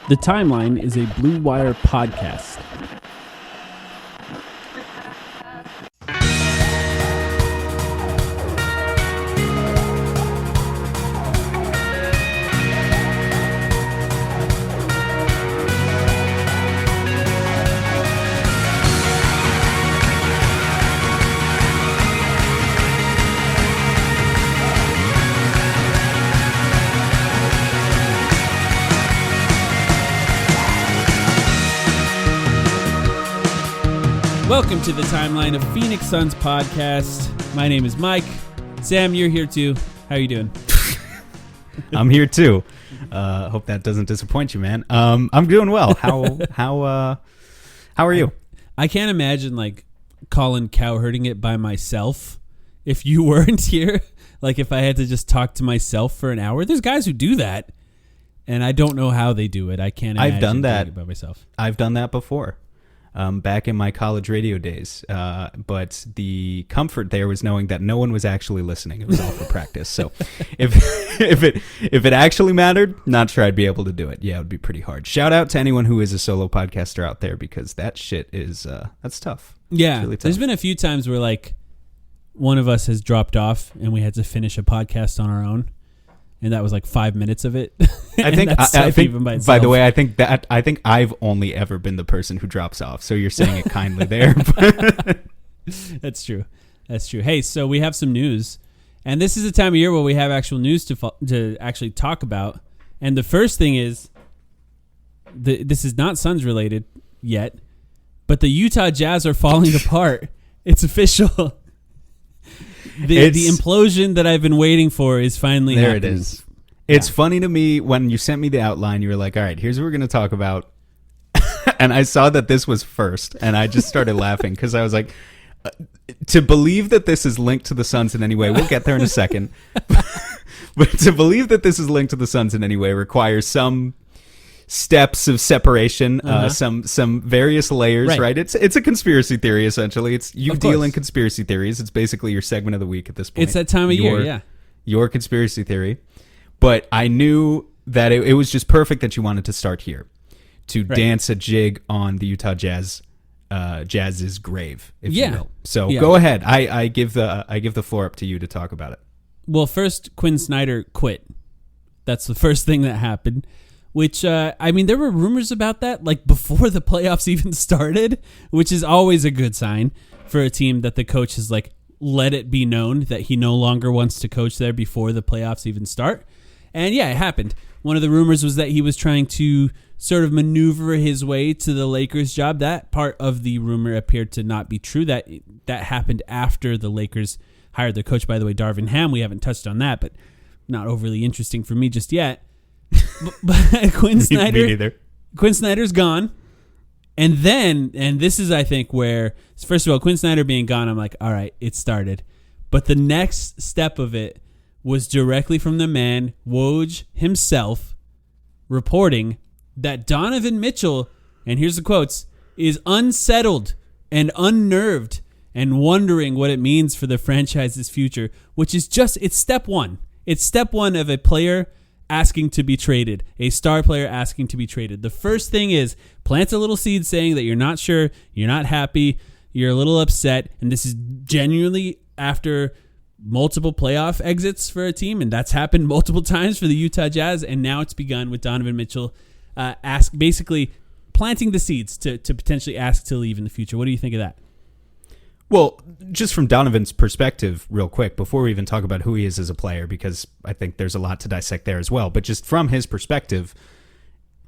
The Timeline is a Blue Wire podcast. Welcome to the Timeline of Phoenix Suns podcast. My name is Mike. Sam, you're here too. How are you doing? I'm here too. Hope that doesn't disappoint you, man. I'm doing well. How are you? I can't imagine like Colin cowherding it by myself if you weren't here. Like if I had to just talk to myself for an hour. There's guys who do that, and I don't know how they do it. I can't imagine I've done that doing it by myself. I've done that before. Back in my college radio days, but the comfort there was knowing that no one was actually listening. It was all for practice. So, if it actually mattered, not sure I'd be able to do it. Yeah, it would be pretty hard. Shout out to anyone who is a solo podcaster out there, because that shit is that's tough. Yeah, really tough. There's been a few times where like one of us has dropped off and we had to finish a podcast on our own. And that was like 5 minutes of it. I think by the way, I think I've only ever been the person who drops off. So you're saying it kindly there. That's true. That's true. Hey, so we have some news, and this is the time of year where we have actual news to actually talk about. And the first thing is, this is not Suns related yet, but the Utah Jazz are falling apart. It's official. The implosion that I've been waiting for is finally there. Happening. It is. It's funny to me when you sent me the outline. You were like, "All right, here's what we're going to talk about," and I saw that this was first, and I just started laughing because I was like, "To believe that this is linked to the Suns in any way, we'll get there in a second, but to believe that this is linked to the Suns in any way requires some steps of separation, some various layers, right? It's a conspiracy theory, essentially. It's you deal in conspiracy theories. It's basically your segment of the week at this point. It's that time of year, yeah. Your conspiracy theory. But I knew that it was just perfect that you wanted to start here to dance a jig on the Utah Jazz's grave, if you will. So go ahead. I give the floor up to you to talk about it. Well, first, Quinn Snyder quit. That's the first thing that happened. Which, I mean, there were rumors about that like before the playoffs even started, which is always a good sign for a team that the coach has like let it be known that he no longer wants to coach there before the playoffs even start. And yeah, it happened. One of the rumors was that he was trying to sort of maneuver his way to the Lakers job. That part of the rumor appeared to not be true. That happened after the Lakers hired their coach, by the way, Darvin Ham. We haven't touched on that, but not overly interesting for me just yet. But Quinn Snyder's gone. And this is, I think, where, first of all, Quinn Snyder being gone, I'm like, all right, it started. But the next step of it was directly from the man, Woj himself, reporting that Donovan Mitchell, and here's the quotes, is unsettled and unnerved and wondering what it means for the franchise's future, which is it's step one. It's step one of a player asking to be traded, a star player asking to be traded. The first thing is plant a little seed saying that you're not sure, you're not happy, you're a little upset, and this is genuinely after multiple playoff exits for a team, and that's happened multiple times for the Utah Jazz, and now it's begun with Donovan Mitchell basically planting the seeds to potentially ask to leave in the future. What do you think of that? Well, just from Donovan's perspective, real quick, before we even talk about who he is as a player, because I think there's a lot to dissect there as well, but just from his perspective,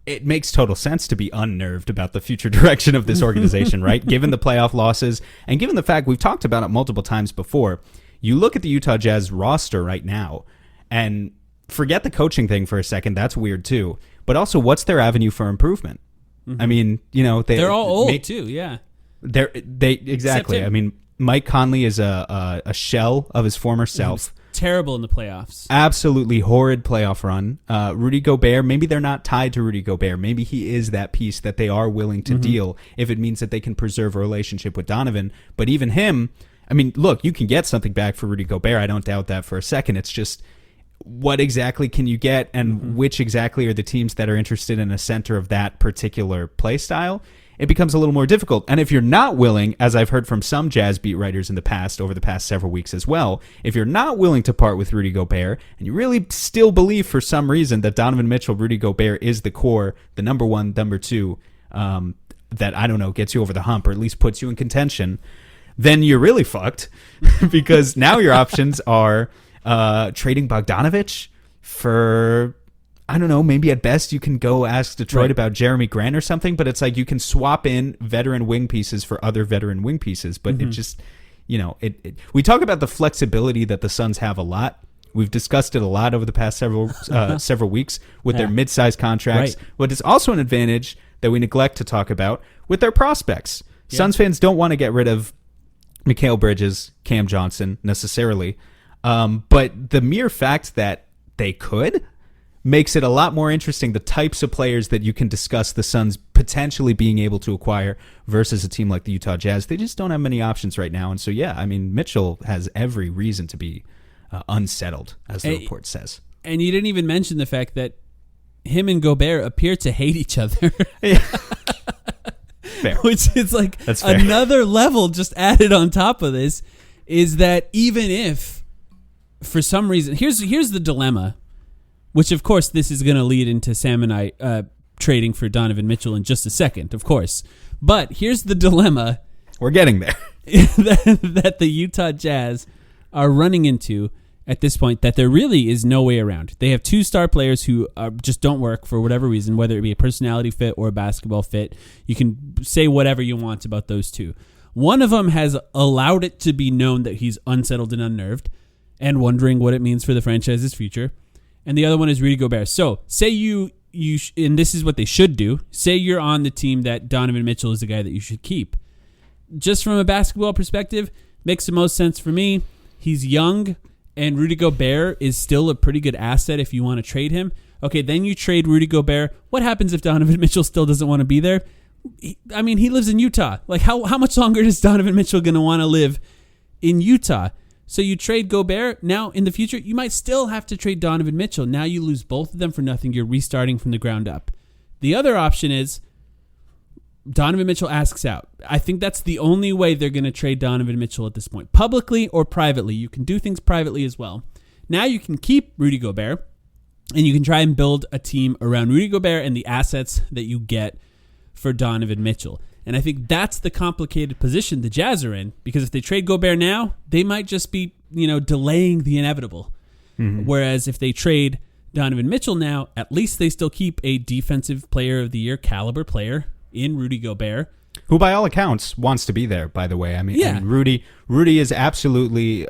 it makes total sense to be unnerved about the future direction of this organization, right? Given the playoff losses, and given the fact we've talked about it multiple times before, you look at the Utah Jazz roster right now, and forget the coaching thing for a second, that's weird too, but also what's their avenue for improvement? Mm-hmm. I mean, they're all old too, yeah. They exactly. I mean, Mike Conley is a shell of his former self. Terrible in the playoffs. Absolutely horrid playoff run. Rudy Gobert, maybe they're not tied to Rudy Gobert. Maybe he is that piece that they are willing to deal if it means that they can preserve a relationship with Donovan. But even him, I mean, look, you can get something back for Rudy Gobert. I don't doubt that for a second. It's just what exactly can you get and which exactly are the teams that are interested in a center of that particular play style, it becomes a little more difficult. And if you're not willing, as I've heard from some Jazz beat writers in the past, over the past several weeks as well, if you're not willing to part with Rudy Gobert and you really still believe for some reason that Donovan Mitchell, Rudy Gobert is the core, the number one, number two, that, I don't know, gets you over the hump or at least puts you in contention, then you're really fucked because now your options are trading Bogdanovich for, I don't know, maybe at best you can go ask Detroit about Jeremy Grant or something, but it's like you can swap in veteran wing pieces for other veteran wing pieces, but it just, we talk about the flexibility that the Suns have a lot. We've discussed it a lot over the past several weeks with their mid-sized contracts, but it's also an advantage that we neglect to talk about with their prospects. Yeah. Suns fans don't want to get rid of Mikal Bridges, Cam Johnson necessarily, but the mere fact that they could makes it a lot more interesting, the types of players that you can discuss the Suns potentially being able to acquire versus a team like the Utah Jazz. They just don't have many options right now. And so, yeah, I mean, Mitchell has every reason to be unsettled, as the report says. And you didn't even mention the fact that him and Gobert appear to hate each other. Fair. Which is like another level just added on top of this, is that even if for some reason, here's the dilemma, which of course this is going to lead into Sam and I trading for Donovan Mitchell in just a second, of course. But here's the dilemma. We're getting there. that the Utah Jazz are running into at this point, that there really is no way around. They have two star players who just don't work for whatever reason, whether it be a personality fit or a basketball fit. You can say whatever you want about those two. One of them has allowed it to be known that he's unsettled and unnerved and wondering what it means for the franchise's future. And the other one is Rudy Gobert. So say you and this is what they should do. Say you're on the team that Donovan Mitchell is the guy that you should keep. Just from a basketball perspective, makes the most sense for me. He's young, and Rudy Gobert is still a pretty good asset if you want to trade him. Okay, then you trade Rudy Gobert. What happens if Donovan Mitchell still doesn't want to be there? He lives in Utah. Like, how much longer is Donovan Mitchell going to want to live in Utah? So you trade Gobert. Now, in the future, you might still have to trade Donovan Mitchell. Now you lose both of them for nothing. You're restarting from the ground up. The other option is Donovan Mitchell asks out. I think that's the only way they're going to trade Donovan Mitchell at this point, publicly or privately. You can do things privately as well. Now you can keep Rudy Gobert, and you can try and build a team around Rudy Gobert and the assets that you get for Donovan Mitchell. And I think that's the complicated position the Jazz are in, because if they trade Gobert now, they might just be, delaying the inevitable. Mm-hmm. Whereas if they trade Donovan Mitchell now, at least they still keep a defensive player of the year caliber player in Rudy Gobert, who by all accounts wants to be there, by the way. I mean, yeah. And Rudy is absolutely,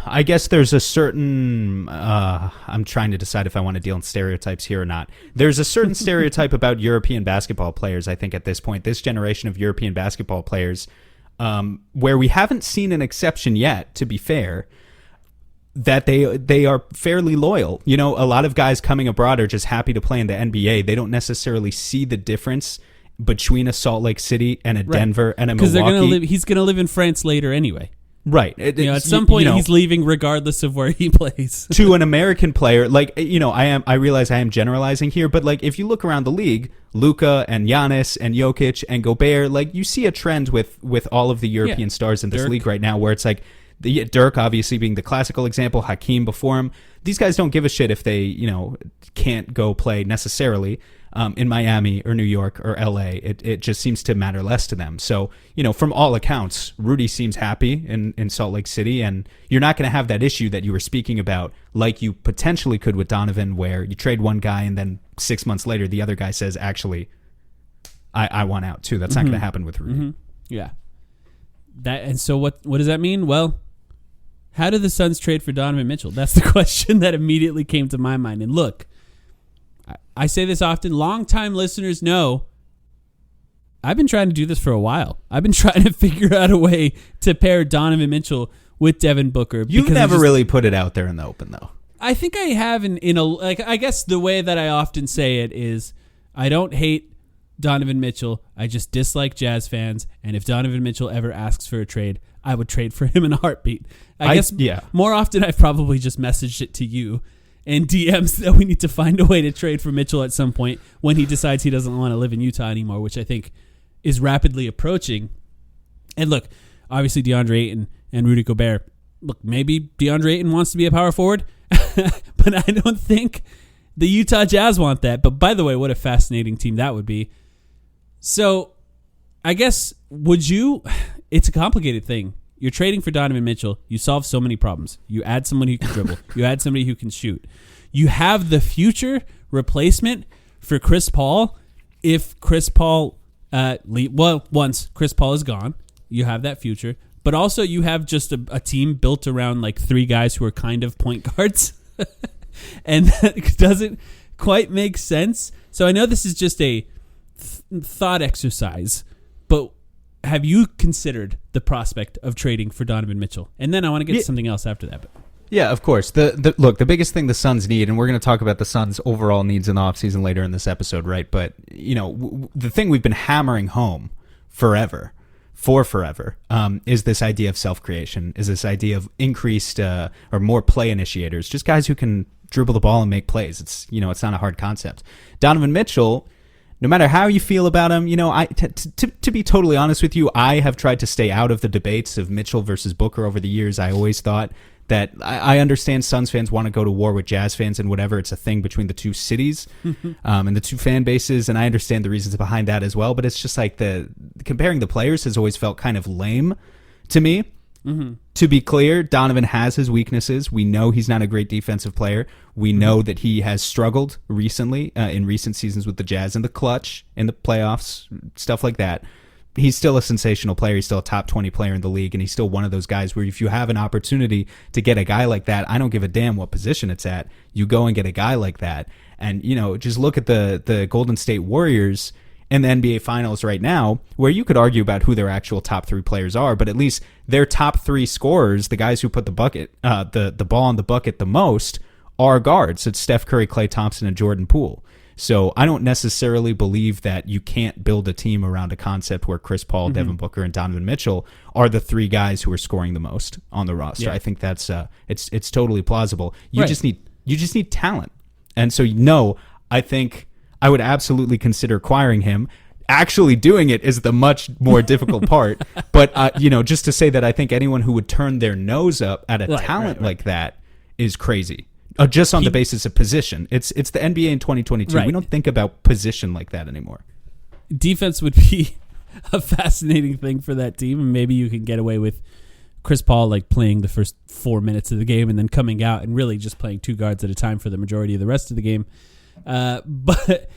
I guess there's a certain, I'm trying to decide if I want to deal in stereotypes here or not. There's a certain stereotype about European basketball players, I think at this point, this generation of European basketball players, where we haven't seen an exception yet, to be fair, that they are fairly loyal. A lot of guys coming abroad are just happy to play in the NBA. They don't necessarily see the difference between a Salt Lake City and a Denver and a Milwaukee. Because he's going to live in France later anyway. Right. At some point, he's leaving regardless of where he plays. To an American player, I realize I am generalizing here, but if you look around the league, Luka and Giannis and Jokic and Gobert, you see a trend with all of the European stars in this league right now, where it's like, Dirk obviously being the classical example, Hakeem before him. These guys don't give a shit if they, can't go play necessarily in Miami or New York or LA. It just seems to matter less to them. So, from all accounts, Rudy seems happy in Salt Lake City, and you're not going to have that issue that you were speaking about, like you potentially could with Donovan, where you trade one guy and then 6 months later the other guy says, actually, I want out too. That's not going to happen with Rudy. Mm-hmm. Yeah. And so what does that mean? Well, how did the Suns trade for Donovan Mitchell? That's the question that immediately came to my mind. And look, I say this often. Longtime listeners know I've been trying to do this for a while. I've been trying to figure out a way to pair Donovan Mitchell with Devin Booker. You've never really put it out there in the open, though. I think I have I guess the way that I often say it is I don't hate Donovan Mitchell. I just dislike Jazz fans. And if Donovan Mitchell ever asks for a trade, I would trade for him in a heartbeat. I guess more often I've probably just messaged it to you and DMs that we need to find a way to trade for Mitchell at some point when he decides he doesn't want to live in Utah anymore, which I think is rapidly approaching. And look, obviously DeAndre Ayton and Rudy Gobert. Look, maybe DeAndre Ayton wants to be a power forward, but I don't think the Utah Jazz want that. But by the way, what a fascinating team that would be. So I guess, would you... It's a complicated thing. You're trading for Donovan Mitchell. You solve so many problems. You add someone who can dribble. You add somebody who can shoot. You have the future replacement for Chris Paul if Chris Paul... once Chris Paul is gone, you have that future. But also you have just a team built around like three guys who are kind of point guards. And that doesn't quite make sense. So I know this is just a thought exercise, but have you considered the prospect of trading for Donovan Mitchell? And then I want to get to something else after that. But. Yeah, of course. Look, the biggest thing the Suns need, and we're going to talk about the Suns' overall needs in the offseason later in this episode, right? But, the thing we've been hammering home forever, is this idea of self-creation, is this idea of increased or more play initiators, just guys who can dribble the ball and make plays. It's not a hard concept. Donovan Mitchell, no matter how you feel about him, to be totally honest with you, I have tried to stay out of the debates of Mitchell versus Booker over the years. I always thought that I understand Suns fans want to go to war with Jazz fans and whatever. It's a thing between the two cities and the two fan bases, and I understand the reasons behind that as well. But it's just like comparing the players has always felt kind of lame to me. Mm-hmm. To be clear, Donovan has his weaknesses. We know he's not a great defensive player. We know that he has struggled recently in recent seasons with the Jazz in the clutch, in the playoffs, stuff like that. He's still a sensational player. He's still a top 20 player in the league, and he's still one of those guys where if you have an opportunity to get a guy like that, I don't give a damn what position it's at. You go and get a guy like that. And, just look at the Golden State Warriors in the NBA Finals right now, where you could argue about who their actual top three players are, but at least their top three scorers, the guys who put the ball in the bucket the most, are guards. It's Steph Curry, Klay Thompson, and Jordan Poole. So I don't necessarily believe that you can't build a team around a concept where Chris Paul, Devin Booker, and Donovan Mitchell are the three guys who are scoring the most on the roster. Yeah. I think that's it's totally plausible. You just need talent, and so I think I would absolutely consider acquiring him. Actually doing it is the much more difficult part. But just to say that I think anyone who would turn their nose up at a talent like that is crazy. Just on the basis of position. It's the NBA in 2022. Right. We don't think about position like that anymore. Defense would be a fascinating thing for that team, and maybe you can get away with Chris Paul like playing the first 4 minutes of the game and then coming out and really just playing two guards at a time for the majority of the rest of the game. But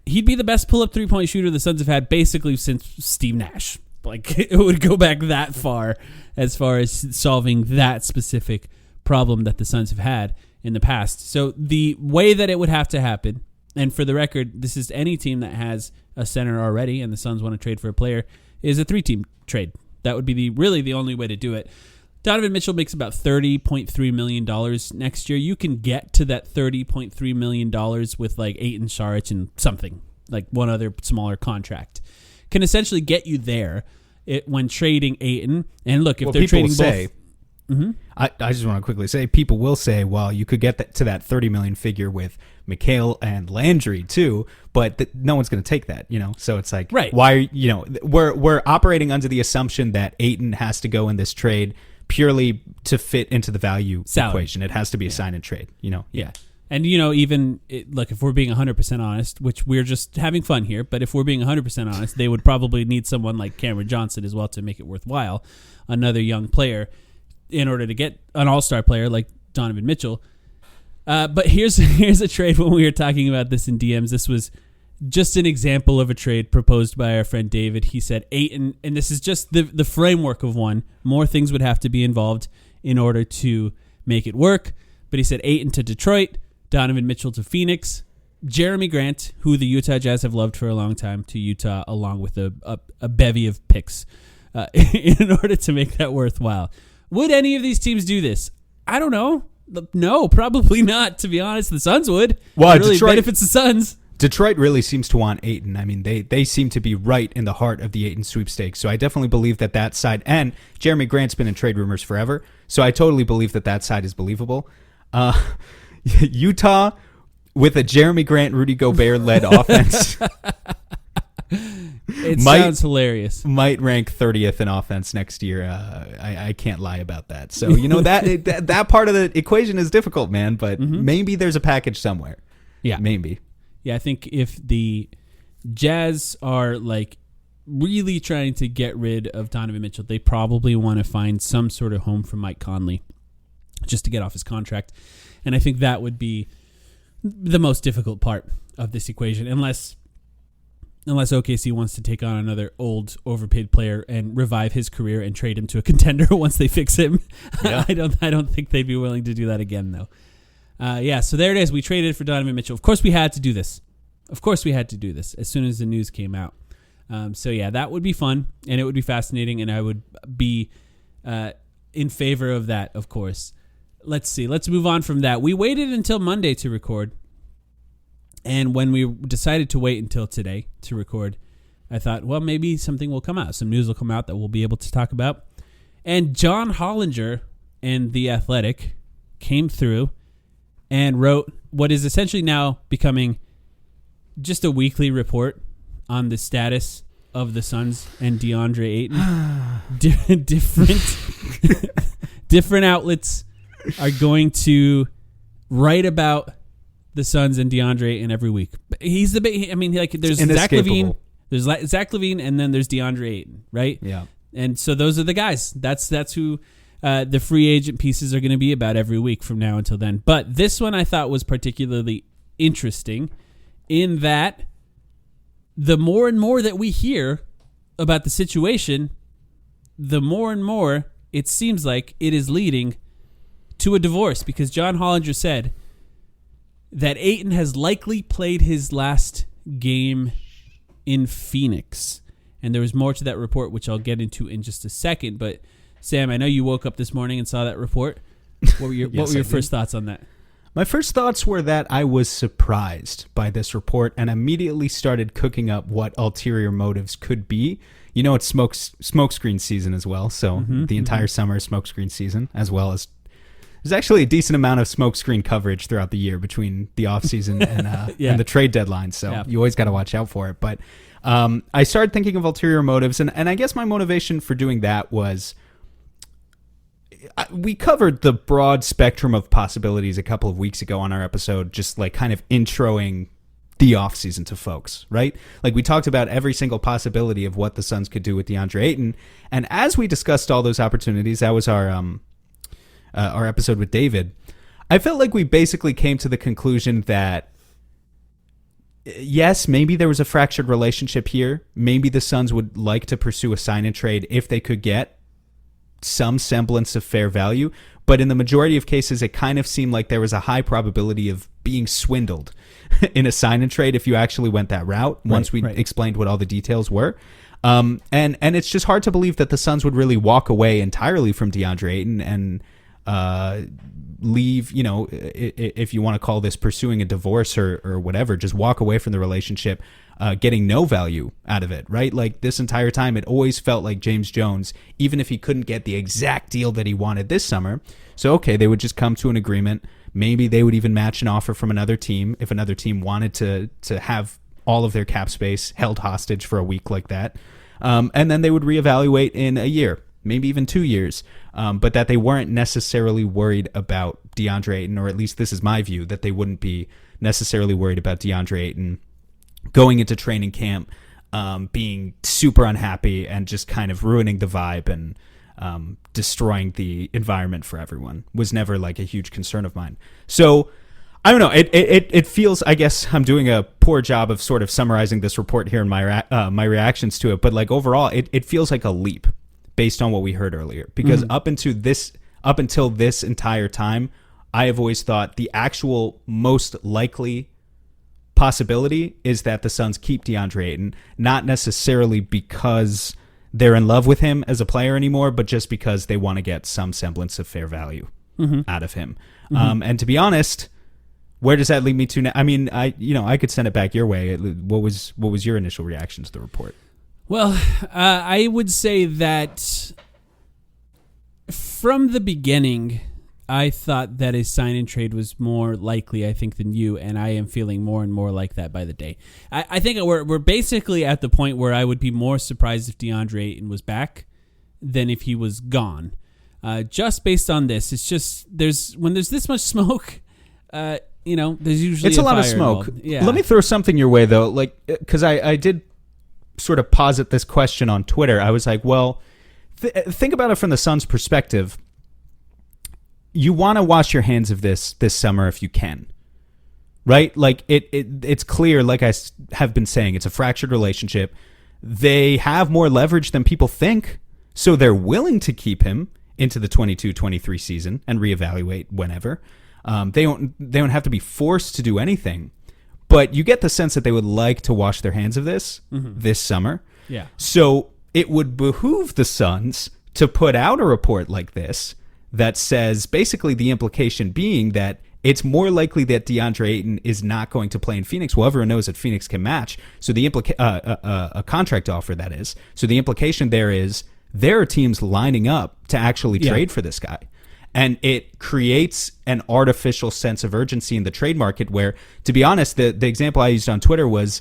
he'd be the best pull-up three-point shooter the Suns have had basically since Steve Nash. Like, it would go back that far as solving that specific problem that the Suns have had in the past. So the way that it would have to happen, and for the record, this is any team that has a center already and the Suns want to trade for a player, is a three-team trade. That would be really the only way to do it. Donovan Mitchell makes about $30.3 million next year. You can get to that $30.3 million with like Ayton, Saric, and something, like one other smaller contract. Can essentially get you there when trading Ayton. And look, if they're trading both... Mm-hmm. I just want to quickly say, people will say, well, you could get to that 30 million figure with McHale and Landry too, but no one's going to take that, So it's like, right. Why? We're operating under the assumption that Ayton has to go in this trade purely to fit into the value equation. It has to be a sign and trade, Yeah. And, if we're being 100% honest, which we're just having fun here, but if we're being 100% honest, they would probably need someone like Cameron Johnson as well to make it worthwhile, another young player, in order to get an all-star player like Donovan Mitchell. But here's a trade. When we were talking about this in DMs, this was just an example of a trade proposed by our friend David. He said Ayton, and this is just the framework of one. More things would have to be involved in order to make it work. But he said Ayton to Detroit, Donovan Mitchell to Phoenix, Jeremy Grant, who the Utah Jazz have loved for a long time, to Utah, along with a bevy of picks in order to make that worthwhile. Would any of these teams do this? I don't know. No, probably not, to be honest. The Suns would. Well, really benefits the Suns. Detroit really seems to want Ayton. I mean, they seem to be right in the heart of the Ayton sweepstakes. So I definitely believe that side, and Jeremy Grant's been in trade rumors forever. So I totally believe that side is believable. Utah with a Jeremy Grant, Rudy Gobert led offense. It sounds hilarious. Might rank 30th in offense next year. I can't lie about that. So, you know, that part of the equation is difficult, man, but maybe there's a package somewhere. Yeah. Maybe. Yeah, I think if the Jazz are like really trying to get rid of Donovan Mitchell, they probably want to find some sort of home for Mike Conley just to get off his contract. And I think that would be the most difficult part of this equation, unless OKC wants to take on another old overpaid player and revive his career and trade him to a contender once they fix him. Yeah. I don't think they'd be willing to do that again, though. So there it is. We traded for Donovan Mitchell. Of course we had to do this. As soon as the news came out. That would be fun, and it would be fascinating, and I would be in favor of that, of course. Let's see. Let's move on from that. We waited until Monday to record, and when we decided to wait until today to record, I thought, well, maybe something will come out. Some news will come out that we'll be able to talk about. And John Hollinger and The Athletic came through and wrote what is essentially now becoming just a weekly report on the status of the Suns and DeAndre Ayton. Different outlets are going to write about the Suns and DeAndre Ayton every week. He's the big. I mean, like there's Zach LaVine, and then there's DeAndre Ayton, right? Yeah. And so those are the guys. That's who the free agent pieces are going to be about every week from now until then. But this one I thought was particularly interesting in that the more and more that we hear about the situation, the more and more it seems like it is leading to a divorce, because John Hollinger said that Ayton has likely played his last game in Phoenix. And there was more to that report, which I'll get into in just a second. But Sam, I know you woke up this morning and saw that report. What were your first thoughts on that? My first thoughts were that I was surprised by this report and immediately started cooking up what ulterior motives could be. You know, it's smokescreen season as well. So the entire summer is smokescreen season, as well as there's actually a decent amount of smokescreen coverage throughout the year between the offseason and the trade deadline. So you always got to watch out for it. But I started thinking of ulterior motives. And I guess my motivation for doing that was we covered the broad spectrum of possibilities a couple of weeks ago on our episode, just like kind of introing the offseason to folks, right? Like we talked about every single possibility of what the Suns could do with DeAndre Ayton. And as we discussed all those opportunities, that was our episode with David, I felt like we basically came to the conclusion that yes, maybe there was a fractured relationship here. Maybe the Suns would like to pursue a sign and trade if they could get some semblance of fair value. But in the majority of cases, it kind of seemed like there was a high probability of being swindled in a sign and trade if you actually went that route, once we explained what all the details were. And it's just hard to believe that the Suns would really walk away entirely from DeAndre Ayton and leave, you know, if you want to call this pursuing a divorce or whatever, just walk away from the relationship, getting no value out of it, right? Like this entire time, it always felt like James Jones, even if he couldn't get the exact deal that he wanted this summer, so okay, they would just come to an agreement. Maybe they would even match an offer from another team if another team wanted to have all of their cap space held hostage for a week like that. And then they would reevaluate in a year, maybe even 2 years, but that they weren't necessarily worried about DeAndre Ayton, or at least this is my view, that they wouldn't be necessarily worried about DeAndre Ayton going into training camp, being super unhappy and just kind of ruining the vibe and destroying the environment for everyone was never like a huge concern of mine. So I don't know. It feels, I guess I'm doing a poor job of sort of summarizing this report here in my reactions to it, but like overall, it feels like a leap based on what we heard earlier, because up until this entire time, I have always thought the actual most likely possibility is that the Suns keep DeAndre Ayton, not necessarily because they're in love with him as a player anymore, but just because they want to get some semblance of fair value out of him. And to be honest, where does that lead me to now? I mean, I could send it back your way. What was your initial reaction to the report? Well, I would say that from the beginning, I thought that a sign and trade was more likely, I think, than you, and I am feeling more and more like that by the day. I think we're basically at the point where I would be more surprised if DeAndre Ayton was back than if he was gone. Just based on this, it's just when there's this much smoke, there's usually a lot of smoke. Yeah. Let me throw something your way though, because I did sort of posit this question on Twitter. I was like, well, think about it from the Suns' perspective. You want to wash your hands of this summer if you can, right? Like it's clear, like I have been saying, it's a fractured relationship. They have more leverage than people think, so they're willing to keep him into the 22-23 season and reevaluate whenever. They don't have to be forced to do anything, but you get the sense that they would like to wash their hands of this this summer. Yeah. So it would behoove the Suns to put out a report like this that says basically the implication being that it's more likely that DeAndre Ayton is not going to play in Phoenix. Well, everyone knows that Phoenix can match. So the a contract offer, that is. So the implication there is there are teams lining up to actually trade for this guy. And it creates an artificial sense of urgency in the trade market where, to be honest, the example I used on Twitter was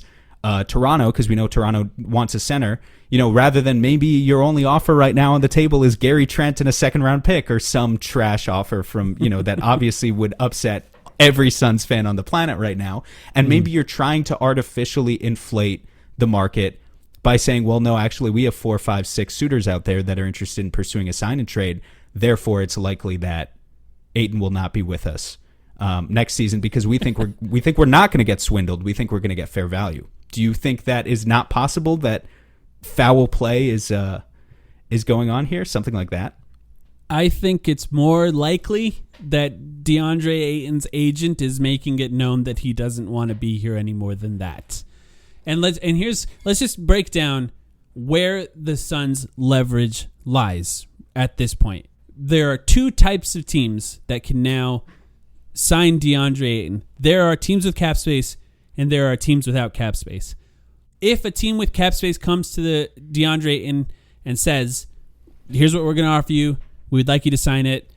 Toronto, because we know Toronto wants a center. Rather than maybe your only offer right now on the table is Gary Trent and a second-round pick or some trash offer from, that obviously would upset every Suns fan on the planet right now. And maybe you're trying to artificially inflate the market by saying, well, no, actually, we have 4, 5, 6 suitors out there that are interested in pursuing a sign and trade. Therefore, it's likely that Ayton will not be with us next season because we think we're not going to get swindled. We think we're going to get fair value. Do you think that is not possible? That foul play is going on here, something like that? I think it's more likely that DeAndre Ayton's agent is making it known that he doesn't want to be here any more than that. And let's just break down where the Suns' leverage lies at this point. There are two types of teams that can now sign DeAndre Ayton. There are teams with cap space and there are teams without cap space. If a team with cap space comes to the DeAndre Ayton and says, here's what we're going to offer you, we would like you to sign it,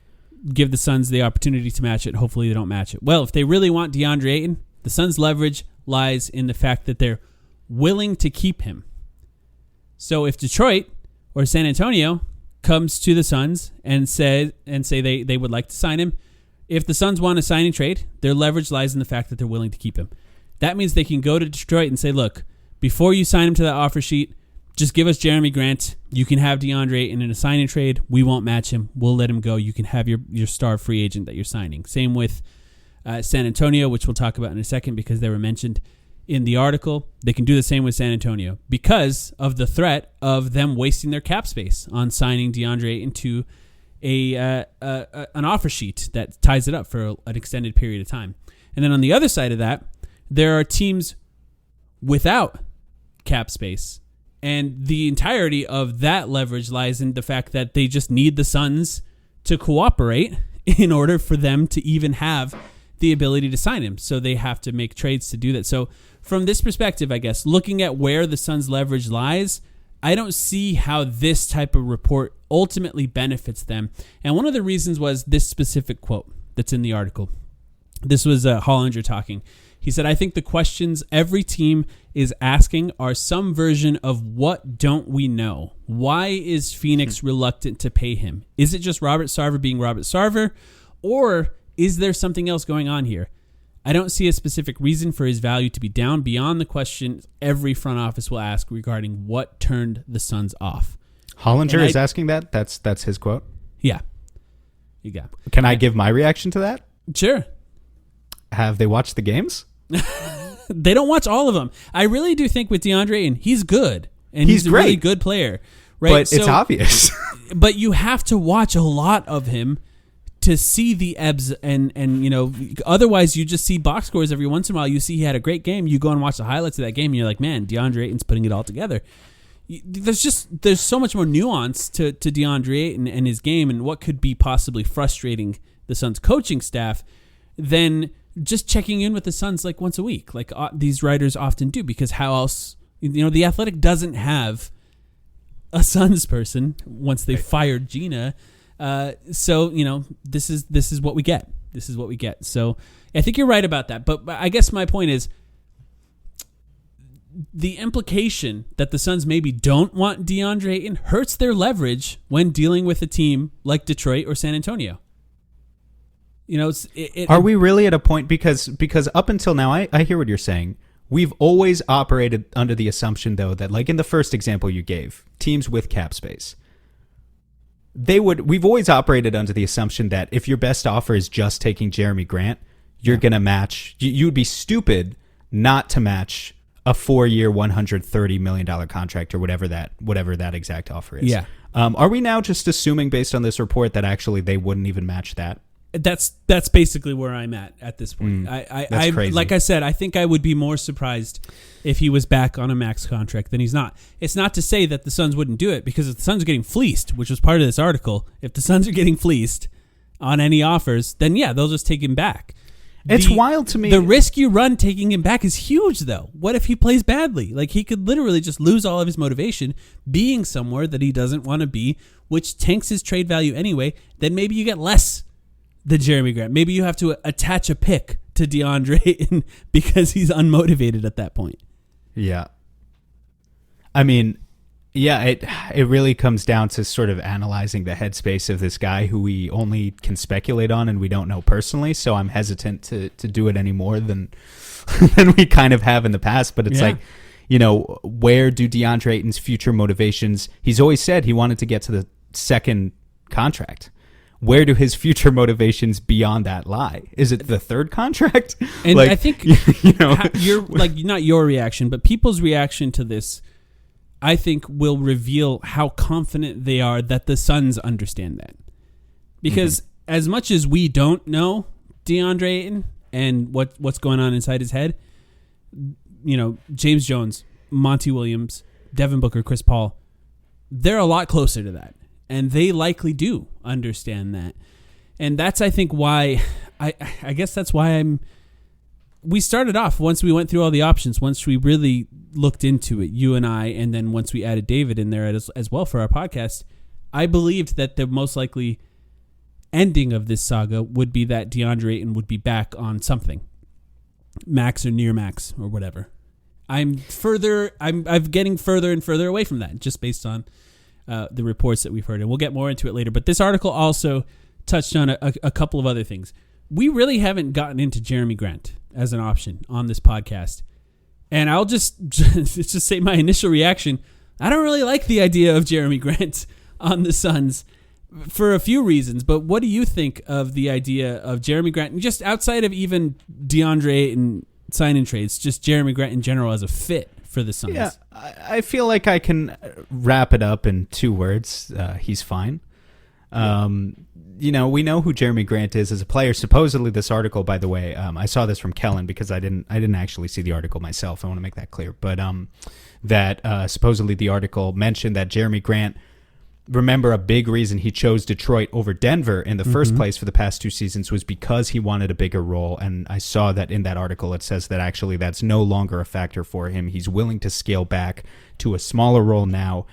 give the Suns the opportunity to match it. Hopefully they don't match it. Well, if they really want DeAndre Ayton, the Suns' leverage lies in the fact that they're willing to keep him. So if Detroit or San Antonio comes to the Suns and say they would like to sign him, if the Suns want a signing trade, their leverage lies in the fact that they're willing to keep him. That means they can go to Detroit and say, look, before you sign him to that offer sheet, just give us Jeremy Grant. You can have DeAndre Ayton in a signing trade. We won't match him. We'll let him go. You can have your star free agent that you're signing. Same with San Antonio, which we'll talk about in a second because they were mentioned in the article. They can do the same with San Antonio because of the threat of them wasting their cap space on signing DeAndre Ayton to an offer sheet that ties it up for an extended period of time. And then on the other side of that, there are teams without cap space. And the entirety of that leverage lies in the fact that they just need the Suns to cooperate in order for them to even have the ability to sign him. So they have to make trades to do that. So from this perspective, I guess, looking at where the Suns' leverage lies, I don't see how this type of report ultimately benefits them. And one of the reasons was this specific quote that's in the article. This was Hollinger talking. He said, I think the questions every team is asking are some version of what don't we know? Why is Phoenix reluctant to pay him? Is it just Robert Sarver being Robert Sarver? Or is there something else going on here? I don't see a specific reason for his value to be down beyond the question every front office will ask regarding what turned the Suns off. Hollinger is asking that? That's his quote? Yeah. You got it. Can I give my reaction to that? Sure. Have they watched the games? They don't watch all of them. I really do think with DeAndre Ayton, he's good. And he's a great. really good player. Right? But it's obvious. But you have to watch a lot of him to see the ebbs and otherwise you just see box scores every once in a while. You see he had a great game. You go and watch the highlights of that game and you're like, man, DeAndre Ayton's putting it all together. There's so much more nuance to DeAndre Ayton and his game and what could be possibly frustrating the Suns coaching staff than just checking in with the Suns like once a week, like these writers often do, because how else, The Athletic doesn't have a Suns person once they fired Gina. So, this is what we get. This is what we get. So I think you're right about that. But I guess my point is the implication that the Suns maybe don't want DeAndre Ayton hurts their leverage when dealing with a team like Detroit or San Antonio. Are we really at a point, because up until now, I hear what you're saying. We've always operated under the assumption, though, that like in the first example you gave, teams with cap space, we've always operated under the assumption that if your best offer is just taking Jeremy Grant, you're going to match. You would be stupid not to match a 4-year, $130 million contract or whatever that exact offer is. Yeah. Are we now just assuming based on this report that actually they wouldn't even match that? That's basically where I'm at this point. That's crazy. Like I said, I think I would be more surprised if he was back on a max contract than he's not. It's not to say that the Suns wouldn't do it, because if the Suns are getting fleeced, which was part of this article, if the Suns are getting fleeced on any offers, then yeah, they'll just take him back. It's wild to me. The risk you run taking him back is huge, though. What if he plays badly? Like, he could literally just lose all of his motivation being somewhere that he doesn't want to be, which tanks his trade value anyway. Then maybe you get less than Jeremy Grant. Maybe you have to attach a pick to DeAndre Ayton because he's unmotivated at that point. Yeah. I mean, yeah, it really comes down to sort of analyzing the headspace of this guy who we only can speculate on and we don't know personally. So I'm hesitant to do it any more than we kind of have in the past. But it's like, where do DeAndre Ayton's future motivations? He's always said he wanted to get to the second contract. Where do his future motivations beyond that lie? Is it the third contract? And I think you're like, not your reaction, but people's reaction to this, I think, will reveal how confident they are that the Suns understand that. Because as much as we don't know DeAndre Ayton and what's going on inside his head, James Jones, Monty Williams, Devin Booker, Chris Paul, they're a lot closer to that. And they likely do understand that. And that's, I think, why I guess that's why we started off, once we went through all the options, once we really looked into it, you and I, and then once we added David in there as well for our podcast, I believed that the most likely ending of this saga would be that DeAndre Ayton would be back on something, max or near max or whatever. I'm getting further and further away from that, just based on the reports that we've heard, and we'll get more into it later. But this article also touched on a couple of other things. We really haven't gotten into Jeremy Grant as an option on this podcast, and I'll just say my initial reaction. I don't really like the idea of Jeremy Grant on the Suns for a few reasons. But what do you think of the idea of Jeremy Grant, just outside of even DeAndre and sign-in trades, just Jeremy Grant in general as a fit for the Suns? Yeah, I feel like I can wrap it up in 2 words. He's fine. We know who Jeremy Grant is as a player. Supposedly, this article, by the way, I saw this from Kellen because I didn't actually see the article myself. I want to make that clear. But that supposedly the article mentioned that Jeremy Grant, remember, a big reason he chose Detroit over Denver in the first place for the past 2 seasons was because he wanted a bigger role. And I saw that in that article, it says that actually that's no longer a factor for him. He's willing to scale back to a smaller role now.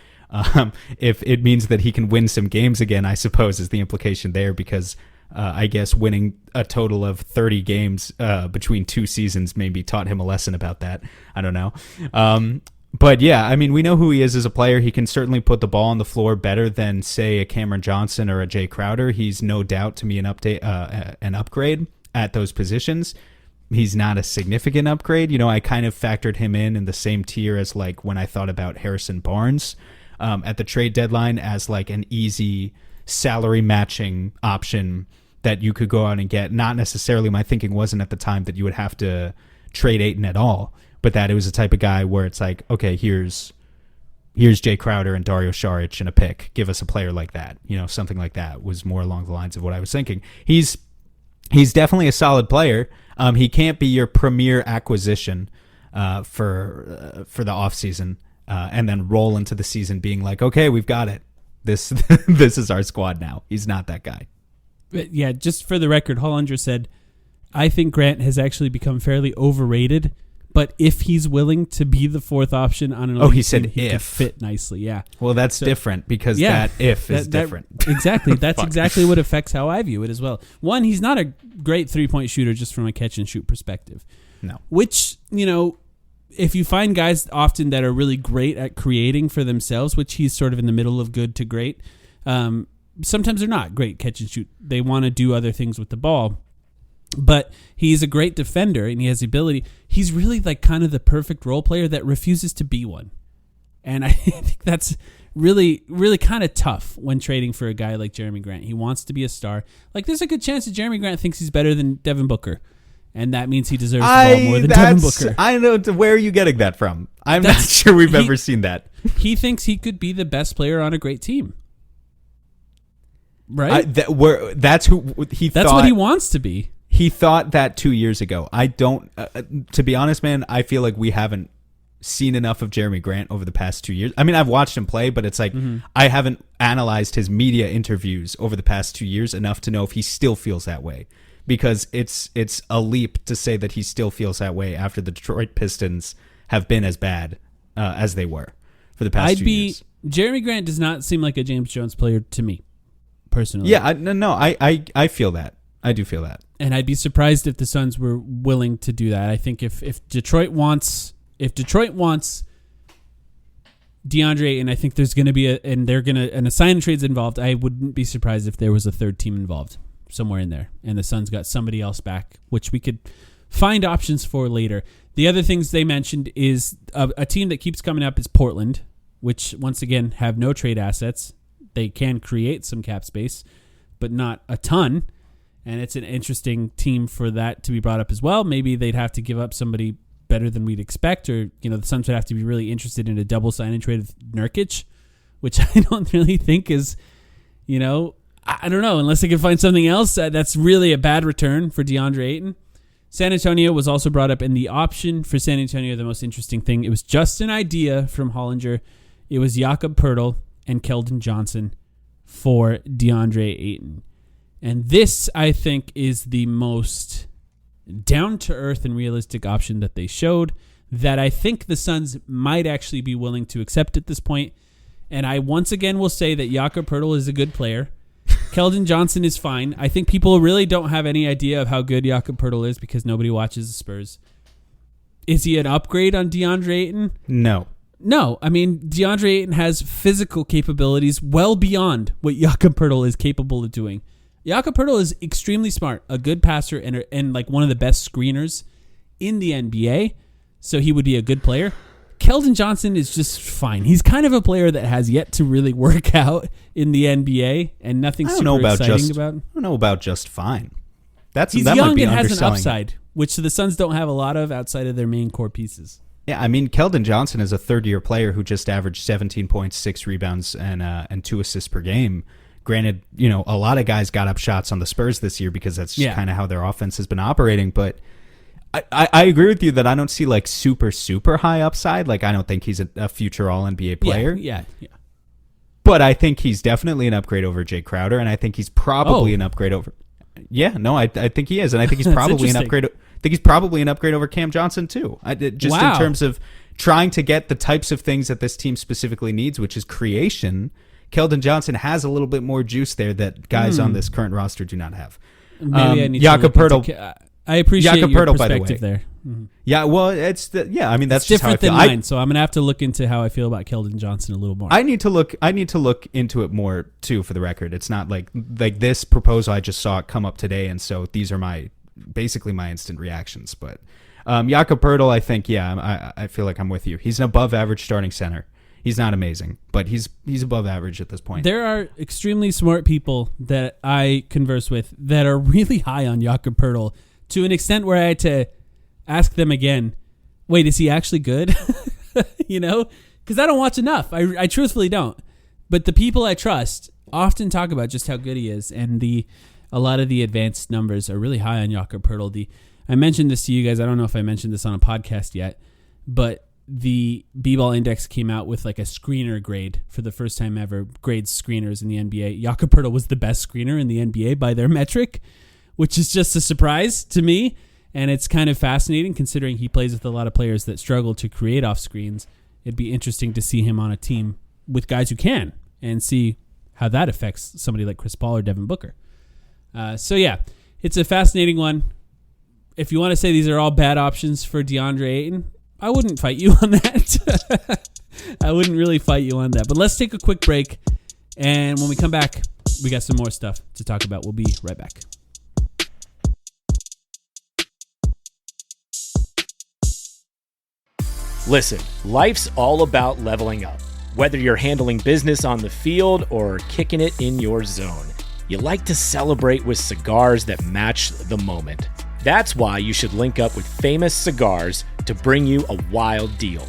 If it means that he can win some games again, I suppose is the implication there, because I guess winning a total of 30 games between 2 seasons maybe taught him a lesson about that. I don't know. But yeah, I mean, we know who he is as a player. He can certainly put the ball on the floor better than, say, a Cameron Johnson or a Jay Crowder. He's no doubt to me an upgrade at those positions. He's not a significant upgrade. I kind of factored him in the same tier as like when I thought about Harrison Barnes at the trade deadline as like an easy salary matching option that you could go out and get. Not necessarily, my thinking wasn't at the time that you would have to trade Ayton at all, but that it was the type of guy where it's like, okay, here's Jay Crowder and Dario Saric and a pick. Give us a player like that. Something like that was more along the lines of what I was thinking. He's definitely a solid player. He can't be your premier acquisition for the offseason and then roll into the season being like, okay, we've got it. This is our squad now. He's not that guy. Yeah, just for the record, Hollander said, I think Grant has actually become fairly overrated. But if he's willing to be the fourth option on an elite he said team, he if. could fit nicely. Yeah. Well, that's different because that if is different. Exactly. That's exactly what affects how I view it as well. One, he's not a great 3-point shooter just from a catch and shoot perspective. No. Which, if you find guys often that are really great at creating for themselves, which he's sort of in the middle of good to great, sometimes they're not great catch and shoot. They want to do other things with the ball. But he's a great defender and he has the ability. He's really like kind of the perfect role player that refuses to be one. And I think that's really, really kind of tough when trading for a guy like Jeremy Grant. He wants to be a star. Like there's a good chance that Jeremy Grant thinks he's better than Devin Booker. And that means he deserves the ball more than Devin Booker. I know. Where are you getting that from? I'm not sure we've ever seen that. He thinks he could be the best player on a great team. Right? That's what he wants to be. He thought that 2 years ago. I don't, to be honest, man, I feel like we haven't seen enough of Jeremy Grant over the past 2 years. I mean, I've watched him play, but it's like I haven't analyzed his media interviews over the past 2 years enough to know if he still feels that way. Because it's a leap to say that he still feels that way after the Detroit Pistons have been as bad as they were for the past 2 years. Jeremy Grant does not seem like a James Jones player to me, personally. Yeah, I feel that. I do feel that. And I'd be surprised if the Suns were willing to do that. I think if Detroit wants DeAndre Ayton, I think there's going to be a sign and trades involved. I wouldn't be surprised if there was a third team involved somewhere in there, and the Suns got somebody else back, which we could find options for later. The other things they mentioned is a team that keeps coming up is Portland, which once again have no trade assets. They can create some cap space, but not a ton. And it's an interesting team for that to be brought up as well. Maybe they'd have to give up somebody better than we'd expect, or the Suns would have to be really interested in a double sign and trade with Nurkic, which I don't really think is, I don't know, unless they can find something else. That's really a bad return for DeAndre Ayton. San Antonio was also brought up in the option for San Antonio. The most interesting thing, it was just an idea from Hollinger. It was Jakob Poeltl and Keldon Johnson for DeAndre Ayton. And this, I think, is the most down-to-earth and realistic option that they showed that I think the Suns might actually be willing to accept at this point. And I once again will say that Jakob Poeltl is a good player. Keldon Johnson is fine. I think people really don't have any idea of how good Jakob Poeltl is because nobody watches the Spurs. Is he an upgrade on DeAndre Ayton? No. I mean, DeAndre Ayton has physical capabilities well beyond what Jakob Poeltl is capable of doing. Jakob Poeltl is extremely smart, a good passer, and like one of the best screeners in the NBA, so he would be a good player. Keldon Johnson is just fine. He's kind of a player that has yet to really work out in the NBA, and nothing super exciting about him. I don't know about just fine. He's young and has an upside, which the Suns don't have a lot of outside of their main core pieces. Yeah, I mean, Keldon Johnson is a third-year player who just averaged 17 points, 6 rebounds, and 2 assists per game. Granted, a lot of guys got up shots on the Spurs this year because that's kind of how their offense has been operating. But I agree with you that I don't see like super, super high upside. Like I don't think he's a future All-NBA player. Yeah. But I think he's definitely an upgrade over Jay Crowder, and I think he's probably an upgrade over. Yeah, no, I think he is, and I think he's probably an upgrade. I think he's probably an upgrade over Cam Johnson too. In terms of trying to get the types of things that this team specifically needs, which is creation. Keldon Johnson has a little bit more juice there that guys on this current roster do not have. Maybe I need Jakob Poeltl. I appreciate your perspective by the way. There. Mm-hmm. Yeah, well, that's just different how I feel. than mine. So I'm gonna have to look into how I feel about Keldon Johnson a little more. I need to look into it more too. For the record, it's not like this proposal. I just saw it come up today, and so these are basically my instant reactions. But Jakob Poeltl, I think, I feel like I'm with you. He's an above average starting center. He's not amazing, but he's above average at this point. There are extremely smart people that I converse with that are really high on Jakob Poeltl to an extent where I had to ask them again, wait, is he actually good? Because I don't watch enough. I truthfully don't. But the people I trust often talk about just how good he is, and a lot of the advanced numbers are really high on Jakob Poeltl. I mentioned this to you guys. I don't know if I mentioned this on a podcast yet, but the B-Ball Index came out with like a screener grade for the first time ever, grades screeners in the NBA. Jakob Poeltl was the best screener in the NBA by their metric, which is just a surprise to me. And it's kind of fascinating considering he plays with a lot of players that struggle to create off screens. It'd be interesting to see him on a team with guys who can and see how that affects somebody like Chris Paul or Devin Booker. So yeah, it's a fascinating one. If you want to say these are all bad options for DeAndre Ayton, I wouldn't fight you on that. I wouldn't really fight you on that. But let's take a quick break. And when we come back, we got some more stuff to talk about. We'll be right back. Listen, life's all about leveling up. Whether you're handling business on the field or kicking it in your zone, you like to celebrate with cigars that match the moment. That's why you should link up with Famous Cigars to bring you a wild deal.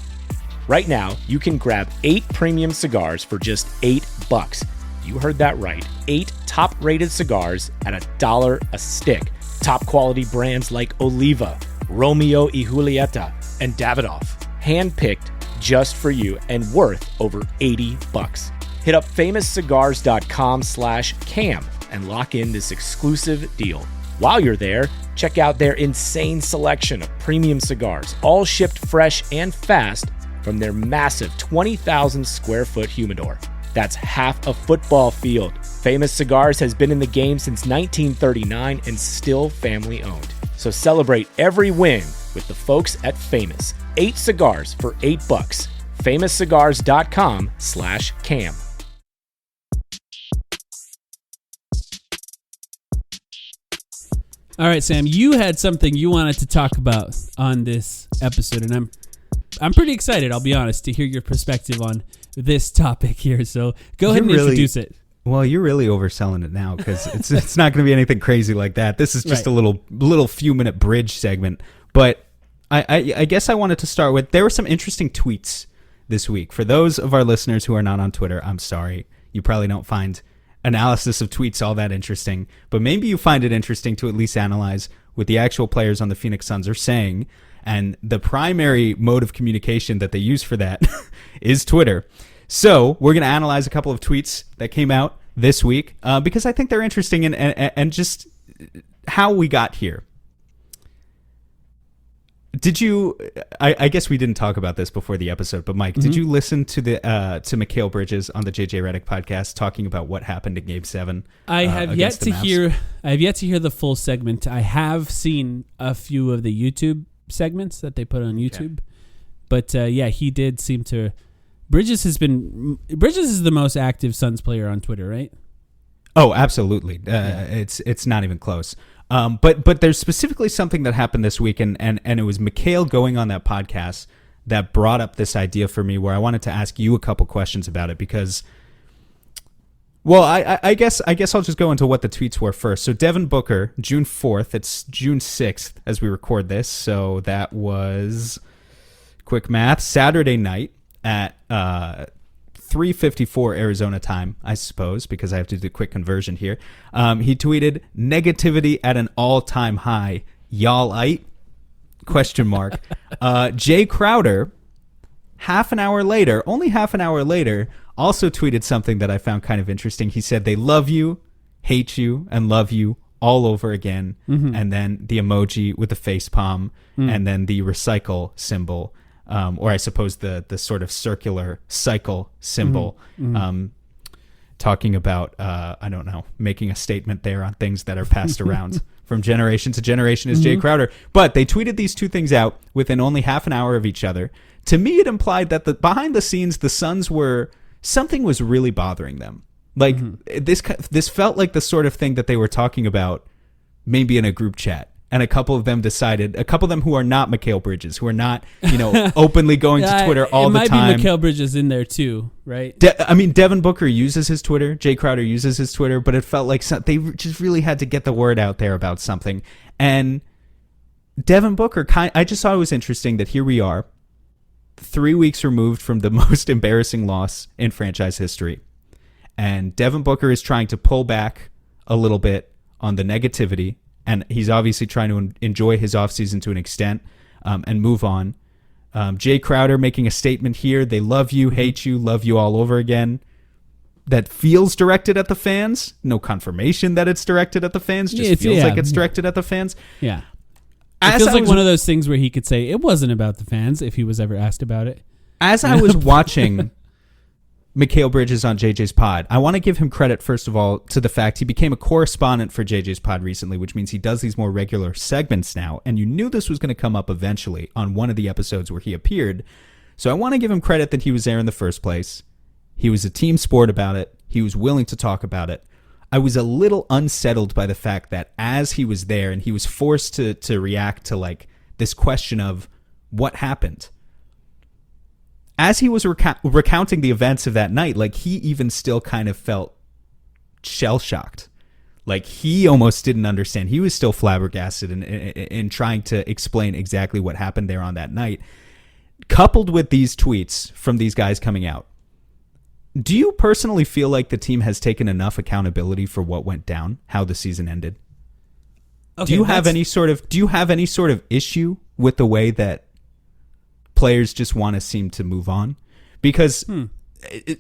Right now, you can grab 8 premium cigars for just $8. You heard that right. 8 top-rated cigars at $1 a stick. Top quality brands like Oliva, Romeo y Julieta, and Davidoff. Handpicked just for you and worth over $80. Hit up famouscigars.com/cam and lock in this exclusive deal. While you're there, check out their insane selection of premium cigars, all shipped fresh and fast from their massive 20,000 square foot humidor. That's half a football field. Famous Cigars has been in the game since 1939 and still family owned. So celebrate every win with the folks at Famous. 8 cigars for $8. famouscigars.com/cam. All right, Sam, you had something you wanted to talk about on this episode, and I'm pretty excited, I'll be honest, to hear your perspective on this topic here. So go ahead and introduce it. Well, you're really overselling it now because it's not going to be anything crazy like that. This is just Right. a little few-minute bridge segment. But I guess I wanted to start with, there were some interesting tweets this week. For those of our listeners who are not on Twitter, I'm sorry. You probably don't find analysis of tweets all that interesting, but maybe you find it interesting to at least analyze what the actual players on the Phoenix Suns are saying. And the primary mode of communication that they use for that is Twitter. So we're going to analyze a couple of tweets that came out this week because I think they're interesting and just how we got here. Did you? I guess we didn't talk about this before the episode, but Mike, did you listen to the to Mikal Bridges on the JJ Redick podcast talking about what happened in Game 7? I have yet to hear. I have yet to hear the full segment. I have seen a few of the YouTube segments that they put on YouTube, but yeah, he did seem to. Bridges is the most active Suns player on Twitter, right? Oh, absolutely. It's not even close. But there's specifically something that happened this week, and it was Mikal going on that podcast that brought up this idea for me where I wanted to ask you a couple questions about it because, well, I guess I'll just go into what the tweets were first. So Devin Booker, June 4th, it's June 6th as we record this, so that was, quick math, Saturday night at 3:54 Arizona time, I suppose, because I have to do the quick conversion here. He tweeted, "Negativity at an all-time high. Y'all-ite?" ? Jay Crowder, only half an hour later, also tweeted something that I found kind of interesting. He said, "They love you, hate you, and love you all over again." And then the emoji with the face palm, and then the recycle symbol. Or I suppose the sort of circular cycle symbol, talking about, I don't know, making a statement there on things that are passed around from generation to generation is Jay Crowder. But they tweeted these two things out within only half an hour of each other. To me, it implied that behind the scenes, the Suns something was really bothering them. Like this felt like the sort of thing that they were talking about maybe in a group chat. And a couple of them who are not Mikal Bridges, who are not, openly going to Twitter all the time. It might be Mikal Bridges in there too, right? Devin Booker uses his Twitter. Jay Crowder uses his Twitter, but it felt like they just really had to get the word out there about something. And Devin Booker, I just thought it was interesting that here we are, 3 weeks removed from the most embarrassing loss in franchise history. And Devin Booker is trying to pull back a little bit on the negativity. And he's obviously trying to enjoy his offseason to an extent and move on. Jay Crowder making a statement here. They love you, hate you, love you all over again. that feels directed at the fans. No confirmation that it's directed at the fans. Just feels like it's directed at the fans. Yeah. It feels like one of those things where he could say it wasn't about the fans if he was ever asked about it. As I was watching Mikal Bridges on JJ's pod, I want to give him credit, first of all, to the fact he became a correspondent for JJ's pod recently, which means he does these more regular segments now. And you knew this was going to come up eventually on one of the episodes where he appeared. So I want to give him credit that he was there in the first place. He was a team sport about it. He was willing to talk about it. I was a little unsettled by the fact that as he was there and he was forced to react to like this question of what happened, as he was recounting the events of that night, like he even still kind of felt shell-shocked. Like he almost didn't understand. He was still flabbergasted in trying to explain exactly what happened there on that night. Coupled with these tweets from these guys coming out, do you personally feel like the team has taken enough accountability for what went down, how the season ended? Okay, do you have any sort of issue with the way that players just want to seem to move on? Because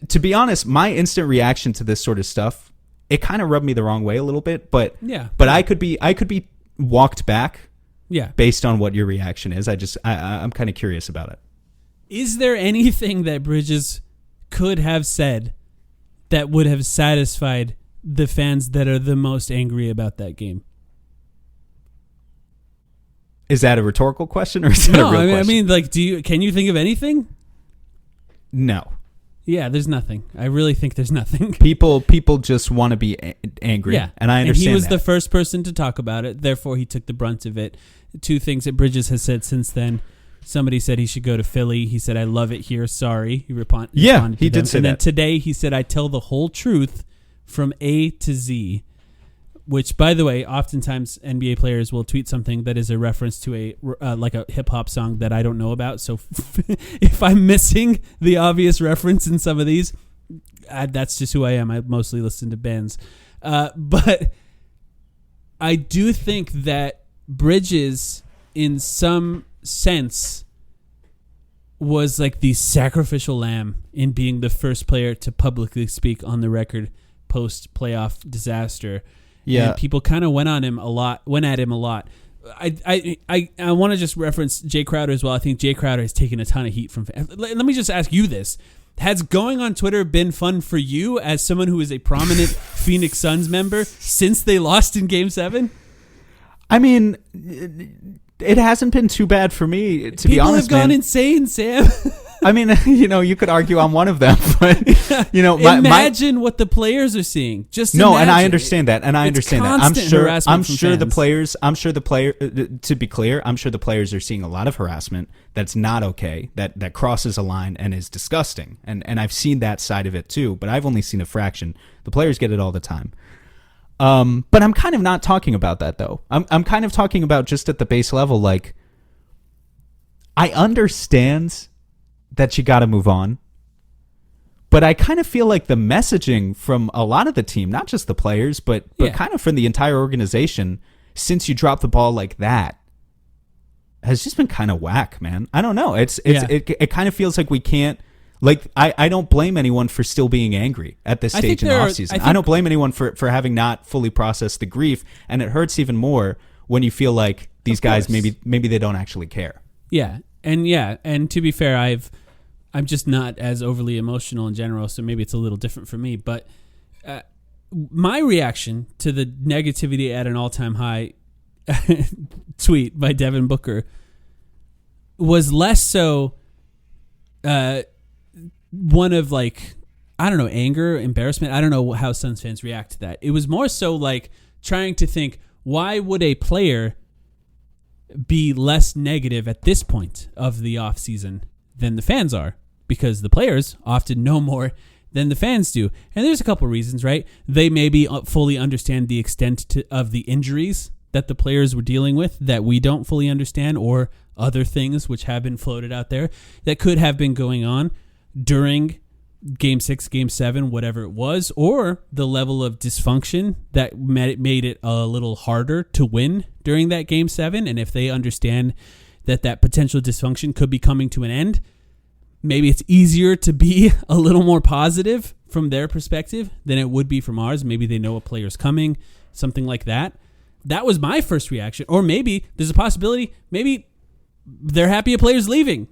to be honest, my instant reaction to this sort of stuff, it kind of rubbed me the wrong way a little bit, but I could be walked back based on what your reaction is. I'm kind of curious about it. Is there anything that Bridges could have said that would have satisfied the fans that are the most angry about that game? Is that a rhetorical question or is that a real question? I mean, like, can you think of anything? No. Yeah, there's nothing. I really think there's nothing. People just want to be angry. Yeah, and I understand. And he was the first person to talk about it. Therefore, he took the brunt of it. Two things that Bridges has said since then. Somebody said he should go to Philly. He said, "I love it here. Sorry." He responded. Yeah, he did say that. And then today he said, "I tell the whole truth from A to Z." Which, by the way, oftentimes NBA players will tweet something that is a reference to a hip hop song that I don't know about. So if I'm missing the obvious reference in some of these, that's just who I am. I mostly listen to bands, but I do think that Bridges, in some sense, was like the sacrificial lamb in being the first player to publicly speak on the record post playoff disaster. Yeah, and people kind of went at him a lot. I want to just reference Jay Crowder as well. I think Jay Crowder has taken a ton of heat from fans. Let me just ask you this. Has going on Twitter been fun for you as someone who is a prominent Phoenix Suns member since they lost in Game 7? I mean, it hasn't been too bad for me, to be honest, People have gone insane, Sam. I mean, you could argue I'm one of them, but imagine what the players are seeing. And I understand that, I'm sure the players. To be clear, I'm sure the players are seeing a lot of harassment that's not okay, that crosses a line and is disgusting, and I've seen that side of it too. But I've only seen a fraction. The players get it all the time. But I'm kind of not talking about that though. I'm kind of talking about just at the base level. Like, I understand that you got to move on. But I kind of feel like the messaging from a lot of the team, not just the players, but kind of from the entire organization, since you dropped the ball like that, has just been kind of whack, man. I don't know. It kind of feels like we can't. Like, I don't blame anyone for still being angry at this stage in the offseason. I don't blame anyone for having not fully processed the grief, and it hurts even more when you feel like these guys maybe they don't actually care. Yeah, and to be fair, I'm just not as overly emotional in general, so maybe it's a little different for me. But my reaction to the negativity at an all-time high tweet by Devin Booker was less so one of, like, I don't know, anger, embarrassment. I don't know how Suns fans react to that. It was more so like trying to think, why would a player be less negative at this point of the offseason than the fans are? Because the players often know more than the fans do. And there's a couple reasons, right? They maybe fully understand the extent of the injuries that the players were dealing with that we don't fully understand, or other things which have been floated out there that could have been going on during Game 6, Game 7, whatever it was, or the level of dysfunction that made it a little harder to win during that Game 7. And if they understand that potential dysfunction could be coming to an end, maybe it's easier to be a little more positive from their perspective than it would be from ours. Maybe they know a player's coming, something like that. That was my first reaction. Or maybe there's a possibility, maybe they're happy a player's leaving.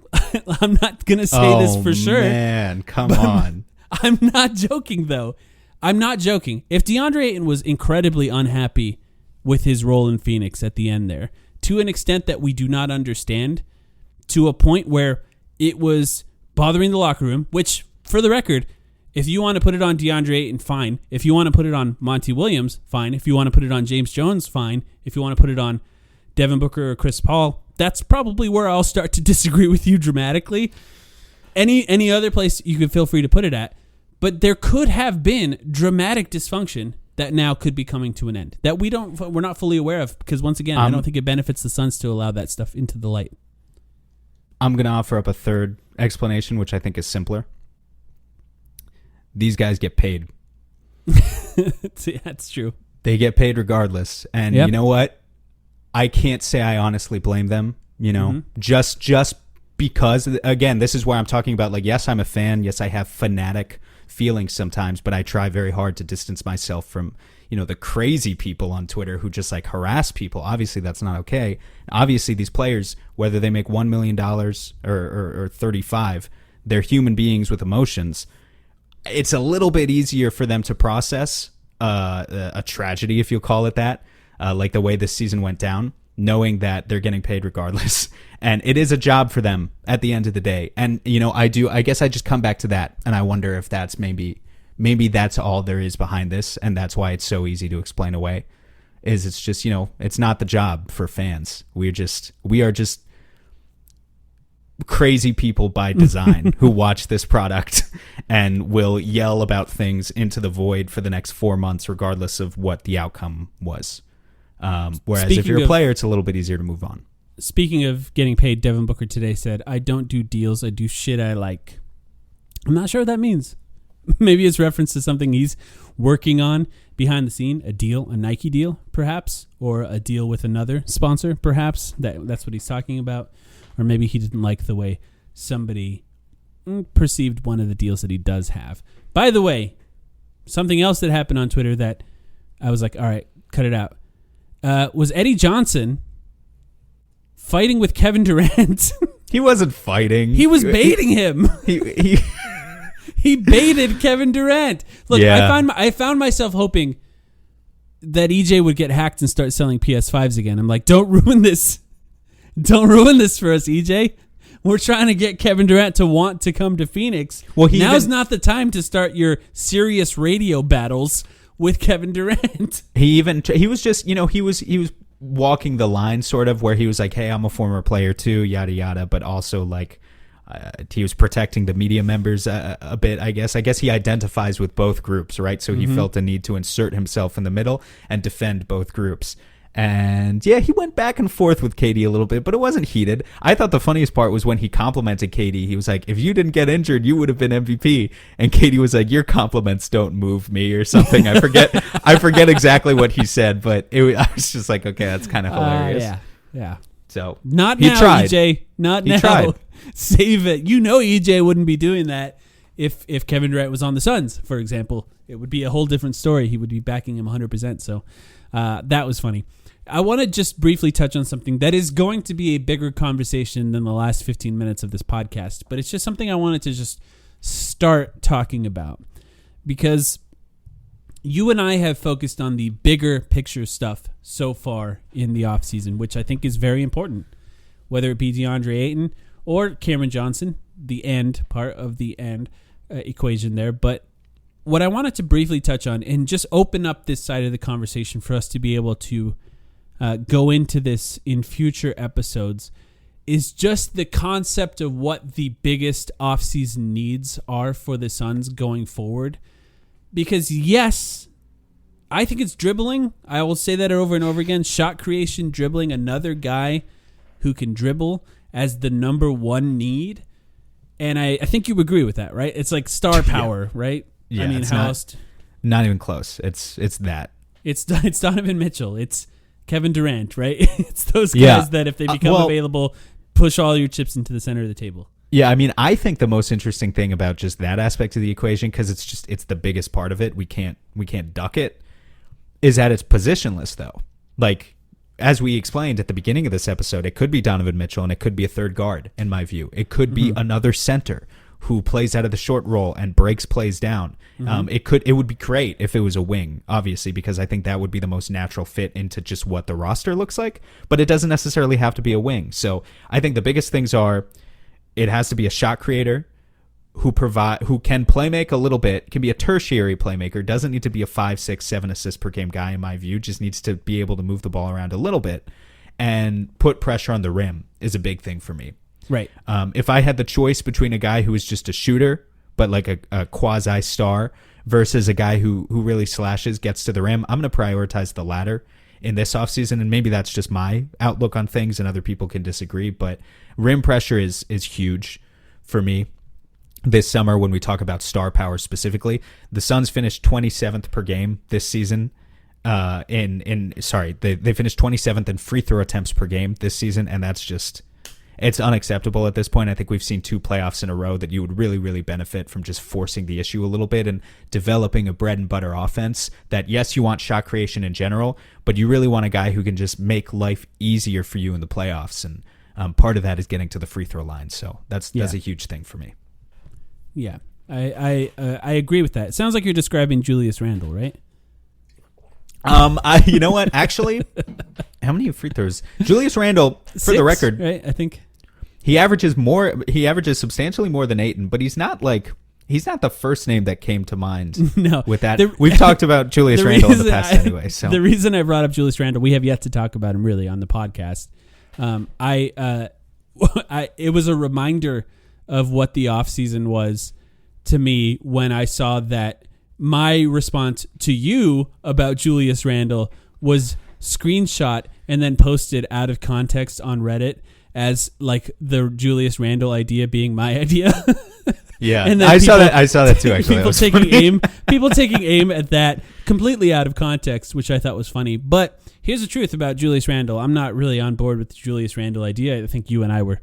I'm not going to say this for sure. Man, come on. I'm not joking, though. I'm not joking. If DeAndre Ayton was incredibly unhappy with his role in Phoenix at the end there, to an extent that we do not understand, to a point where it was bothering the locker room, which, for the record, if you want to put it on DeAndre Ayton, fine. If you want to put it on Monty Williams, fine. If you want to put it on James Jones, fine. If you want to put it on Devin Booker or Chris Paul, that's probably where I'll start to disagree with you dramatically. Any other place you could feel free to put it at. But there could have been dramatic dysfunction that now could be coming to an end that we're not fully aware of, because once again, I don't think it benefits the Suns to allow that stuff into the light. I'm going to offer up a third explanation, which I think is simpler. These guys get paid. That's true. They get paid regardless. And You know what? I can't say I honestly blame them, just because, again, this is where I'm talking about, like, yes, I'm a fan. Yes, I have fanatic feelings sometimes, but I try very hard to distance myself from, the crazy people on Twitter who just like harass people. Obviously, that's not okay. Obviously, these players, whether they make $1 million or 35, they're human beings with emotions. It's a little bit easier for them to process a tragedy, if you'll call it that, like the way this season went down, knowing that they're getting paid regardless. And it is a job for them at the end of the day. And, I guess I just come back to that, and I wonder if that's maybe that's all there is behind this, and that's why it's so easy to explain away, is it's just, it's not the job for fans. We are just crazy people by design who watch this product and will yell about things into the void for the next 4 months, regardless of what the outcome was. Whereas if you're a player, it's a little bit easier to move on. Speaking of getting paid, Devin Booker today said, "I don't do deals, I do shit I like." I'm not sure what that means. Maybe it's reference to something he's working on behind the scene, a deal, a Nike deal, perhaps, or a deal with another sponsor, perhaps. That's what he's talking about. Or maybe he didn't like the way somebody perceived one of the deals that he does have. By the way, something else that happened on Twitter that I was like, all right, cut it out, was Eddie Johnson fighting with Kevin Durant. He wasn't fighting. He was baiting him. He baited Kevin Durant. Look, yeah. I found myself hoping that EJ would get hacked and start selling PS5s again. I'm like, don't ruin this. Don't ruin this for us, EJ. We're trying to get Kevin Durant to want to come to Phoenix. Well, now's not the time to start your serious radio battles with Kevin Durant. He was just, he was walking the line sort of where he was like, hey, I'm a former player too, yada, yada. But also like he was protecting the media members a bit, I guess. I guess he identifies with both groups, right? So he felt a need to insert himself in the middle and defend both groups. And yeah, he went back and forth with KD a little bit, but it wasn't heated. I thought the funniest part was when he complimented KD. He was like, if you didn't get injured, you would have been MVP. And KD was like, your compliments don't move me or something. I forget exactly what he said, but I was just like, okay, that's kind of hilarious. Yeah. So not he now, tried. EJ. Not he now. Tried. Save it. EJ wouldn't be doing that if Kevin Durant was on the Suns, for example. It would be a whole different story. He would be backing him 100%. So that was funny. I want to just briefly touch on something that is going to be a bigger conversation than the last 15 minutes of this podcast, but it's just something I wanted to just start talking about, because you and I have focused on the bigger picture stuff so far in the offseason, which I think is very important, whether it be DeAndre Ayton or Cameron Johnson, the end part of the end equation there. But what I wanted to briefly touch on and just open up this side of the conversation for us to be able to go into this in future episodes is just the concept of what the biggest offseason needs are for the Suns going forward. Because yes, I think it's dribbling. I will say that over and over again. Shot creation, dribbling, another guy who can dribble as the number one need. And I think you agree with that, right? It's like star power, right? Yeah, I mean, it's how else? Not even close. It's that. It's Donovan Mitchell. It's Kevin Durant, right? It's those guys that if they become available, push all your chips into the center of the table. Yeah, I mean, I think the most interesting thing about just that aspect of the equation, because it's the biggest part of it, we can't duck it, is that it's positionless though. Like, as we explained at the beginning of this episode, it could be Donovan Mitchell and it could be a third guard, in my view. It could be another center who plays out of the short roll and breaks plays down. It would be great if it was a wing, obviously, because I think that would be the most natural fit into just what the roster looks like, but it doesn't necessarily have to be a wing. So I think the biggest things are, it has to be a shot creator who can play make a little bit, can be a tertiary playmaker, doesn't need to be a 5, 6, 7 assists per game guy, in my view, just needs to be able to move the ball around a little bit and put pressure on the rim is a big thing for me. Right. If I had the choice between a guy who is just a shooter, but like a quasi star, versus a guy who really slashes, gets to the rim, I'm going to prioritize the latter in this offseason, and maybe that's just my outlook on things and other people can disagree, but rim pressure is huge for me this summer when we talk about star power specifically. The Suns finished 27th per game this season. They finished 27th in free throw attempts per game this season, and that's just, it's unacceptable at this point. I think we've seen 2 playoffs in a row that you would really, really benefit from just forcing the issue a little bit and developing a bread and butter offense that, yes, you want shot creation in general, but you really want a guy who can just make life easier for you in the playoffs. And part of that is getting to the free throw line. So that's a huge thing for me. Yeah, I agree with that. It sounds like you're describing Julius Randle, right? You know what? Actually, how many free throws? Julius Randle, for 6, the record, right? I think he averages substantially more than Ayton, but he's not the first name that came to mind. No, with that, we've talked about Julius Randle in the past anyway. So the reason I brought up Julius Randle, we have yet to talk about him really on the podcast. It was a reminder of what the offseason was to me when I saw that my response to you about Julius Randle was screenshot and then posted out of context on Reddit as like the Julius Randle idea being my idea. Yeah, and then I saw that too. Actually, people taking aim at that completely out of context, which I thought was funny. But here's the truth about Julius Randle. I'm not really on board with the Julius Randle idea. I think you and I were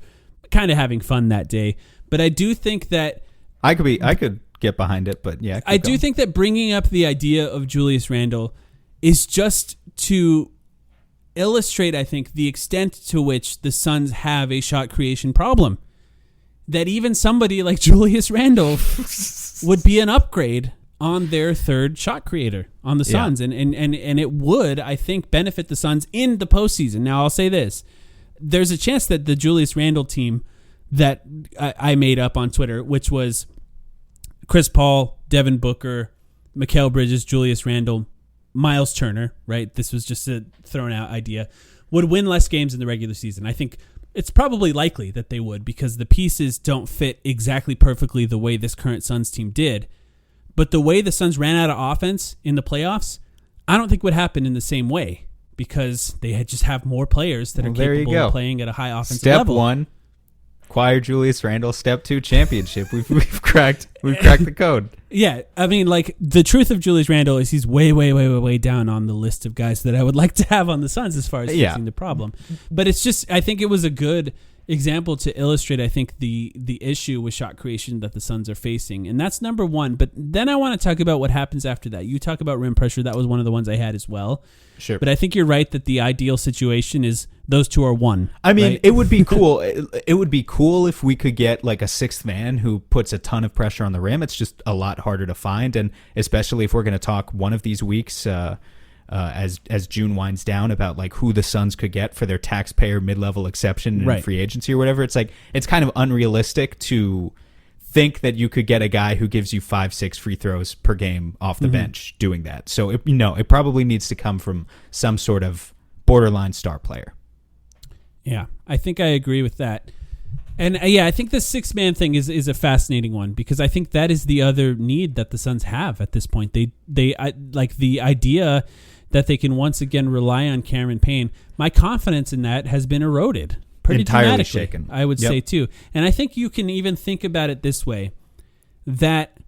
kind of having fun that day. But I do think that I could get behind it, but yeah. I do think that bringing up the idea of Julius Randle is just to illustrate, I think, the extent to which the Suns have a shot creation problem. That even somebody like Julius Randle would be an upgrade on their third shot creator on the Suns. Yeah. And it would, I think, benefit the Suns in the postseason. Now, I'll say this. There's a chance that the Julius Randle team that I made up on Twitter, which was Chris Paul, Devin Booker, Mikal Bridges, Julius Randle, Miles Turner, right? This was just a thrown out idea, would win less games in the regular season. I think it's probably likely that they would because the pieces don't fit exactly perfectly the way this current Suns team did. But the way the Suns ran out of offense in the playoffs, I don't think would happen in the same way because they just have more players that are capable of playing at a high offensive level. Step 1. Acquire Julius Randle. Step 2, championship. We've cracked the code. Yeah, I mean, like the truth of Julius Randle is he's way, way, way, way, way down on the list of guys that I would like to have on the Suns as far as fixing the problem. But it's just, I think it was a good example to illustrate, I think, the issue with shot creation that the Suns are facing, and that's number one. But then I want to talk about what happens after that. You talk about rim pressure. That was one of the ones I had as well. Sure. But I think you're right that the ideal situation is those two are one. I mean, right? It would be cool. It would be cool if we could get like a sixth man who puts a ton of pressure on the rim. It's just a lot harder to find, and especially if we're going to talk one of these weeks as June winds down about like who the Suns could get for their taxpayer mid-level exception in free agency or whatever. It's like it's kind of unrealistic to think that you could get a guy who gives you 5-6 free throws per game off the bench doing that. So it probably needs to come from some sort of borderline star player. Yeah, I think I agree with that. And I think the 6-man thing is a fascinating one because I think that is the other need that the Suns have at this point. They like the idea that they can once again rely on Cameron Payne. My confidence in that has been eroded pretty entirely dramatically, shaken. I would say too. And I think you can even think about it this way, that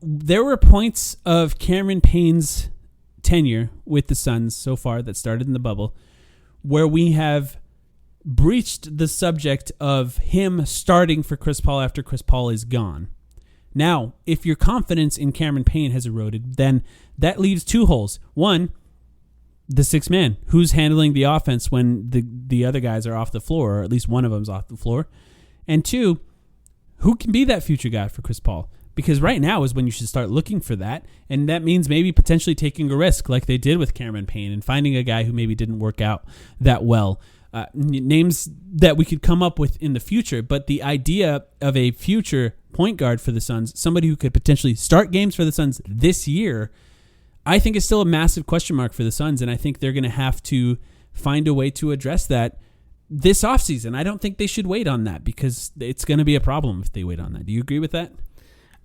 there were points of Cameron Payne's tenure with the Suns so far that started in the bubble where we have breached the subject of him starting for Chris Paul after Chris Paul is gone. Now, if your confidence in Cameron Payne has eroded, then that leaves two holes. One, the sixth man, who's handling the offense when the other guys are off the floor, or at least one of them's off the floor. And two, who can be that future guy for Chris Paul? Because right now is when you should start looking for that, and that means maybe potentially taking a risk like they did with Cameron Payne and finding a guy who maybe didn't work out that well. Names that we could come up with in the future, but the idea of a future point guard for the Suns, somebody who could potentially start games for the Suns this year, I think is still a massive question mark for the Suns, and I think they're going to have to find a way to address that this offseason. I don't think they should wait on that because it's going to be a problem if they wait on that. Do you agree with that?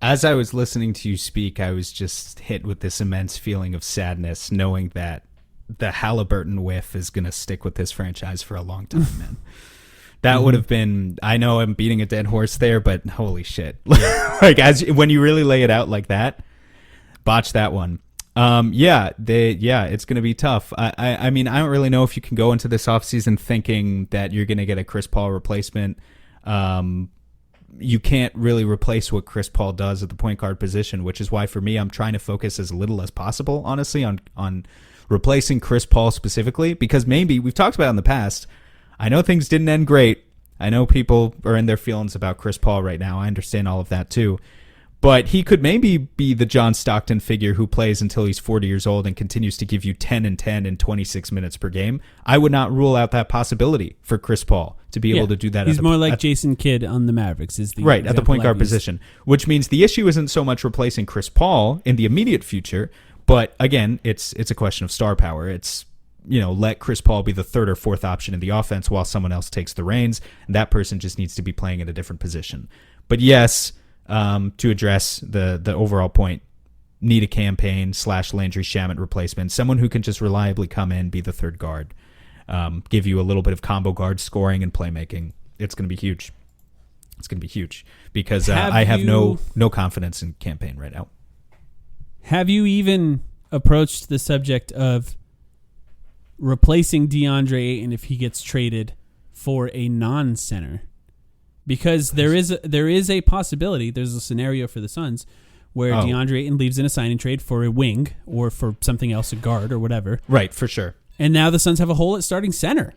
As I was listening to you speak, I was just hit with this immense feeling of sadness, knowing that the Halliburton whiff is going to stick with this franchise for a long time, man. That would have been, I know I'm beating a dead horse there, but holy shit. Like, when you really lay it out like that, botch that one. It's going to be tough. I mean, I don't really know if you can go into this offseason thinking that you're going to get a Chris Paul replacement. You can't really replace what Chris Paul does at the point guard position, which is why for me, I'm trying to focus as little as possible, honestly, on replacing Chris Paul specifically, because maybe we've talked about it in the past. I know things didn't end great. I know people are in their feelings about Chris Paul right now. I understand all of that too. But he could maybe be the John Stockton figure who plays until he's 40 years old and continues to give you 10 and 10 in 26 minutes per game. I would not rule out that possibility for Chris Paul to be able to do that. He's more like Jason Kidd on the Mavericks. Is the right, at the point guard position, which means the issue isn't so much replacing Chris Paul in the immediate future, but again, it's a question of star power. It's, let Chris Paul be the third or fourth option in the offense while someone else takes the reins, and that person just needs to be playing in a different position. But yes, to address the overall point, need a campaign / Landry Shamet replacement, someone who can just reliably come in, be the third guard, give you a little bit of combo guard scoring and playmaking. It's going to be huge. It's going to be huge because I have no confidence in campaign right now. Have you even approached the subject of replacing DeAndre Ayton if he gets traded for a non-center? Because there is a possibility, there's a scenario for the Suns where DeAndre Ayton leaves in a signing trade for a wing or for something else, a guard or whatever. Right, for sure. And now the Suns have a hole at starting center.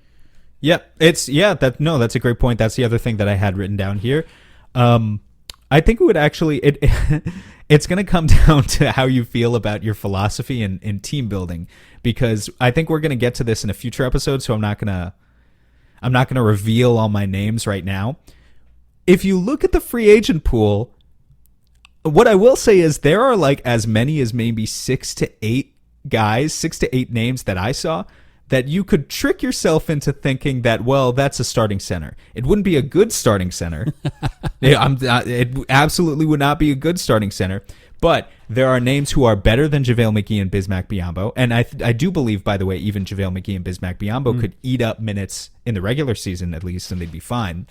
Yep, that's a great point. That's the other thing that I had written down here. I think it would actually it's going to come down to how you feel about your philosophy in team building, because I think we're going to get to this in a future episode, so I'm not going to reveal all my names right now. If you look at the free agent pool, what I will say is there are like as many as maybe 6 to 8 names that I saw that you could trick yourself into thinking that, well, that's a starting center. It wouldn't be a good starting center. It absolutely would not be a good starting center. But there are names who are better than JaVale McGee and Bismack Biyombo. And I do believe, by the way, even JaVale McGee and Bismack Biyombo could eat up minutes in the regular season at least, and they'd be fine.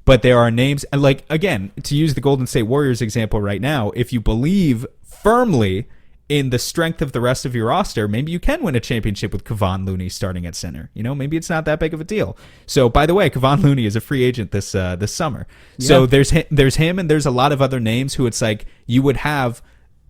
But there are names, like, again, to use the Golden State Warriors example right now, if you believe firmly in the strength of the rest of your roster, maybe you can win a championship with Kevon Looney starting at center. Maybe it's not that big of a deal. So, by the way, Kevon Looney is a free agent this summer. Yeah. So there's him, and there's a lot of other names who it's like you would have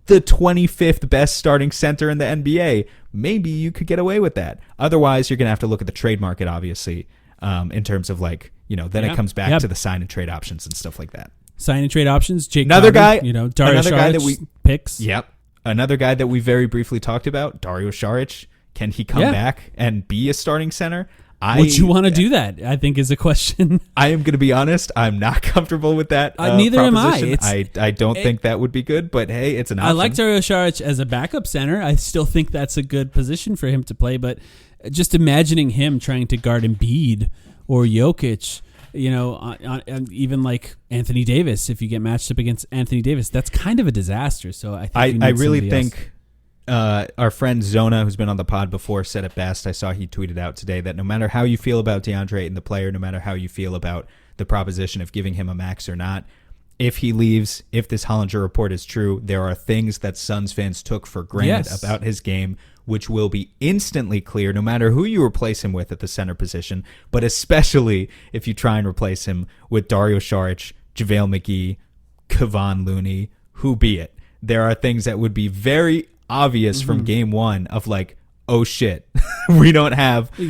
the 25th best starting center in the NBA. Maybe you could get away with that. Otherwise, you're going to have to look at the trade market, obviously, in terms of like, then it comes back to the sign and trade options and stuff like that. Sign and trade options. Jake another Crowder, guy, Dario another guy that we picks. Yep. Another guy that we very briefly talked about, Dario Saric. Can he come back and be a starting center? Would you want to do that? I think is a question. I am going to be honest. I'm not comfortable with that. Neither am I. I don't think that would be good, but hey, it's an option. I like Dario Saric as a backup center. I still think that's a good position for him to play, but just imagining him trying to guard Embiid or Jokic, even like Anthony Davis, if you get matched up against Anthony Davis, that's kind of a disaster. So I really think our friend Zona, who's been on the pod before, said it best. I saw he tweeted out today that no matter how you feel about DeAndre Ayton, the player, no matter how you feel about the proposition of giving him a max or not, if he leaves, if this Hollinger report is true, there are things that Suns fans took for granted about his game, which will be instantly clear no matter who you replace him with at the center position, but especially if you try and replace him with Dario Saric, JaVale McGee, Kevon Looney, who be it. There are things that would be very obvious from game one of like, oh shit, we don't have the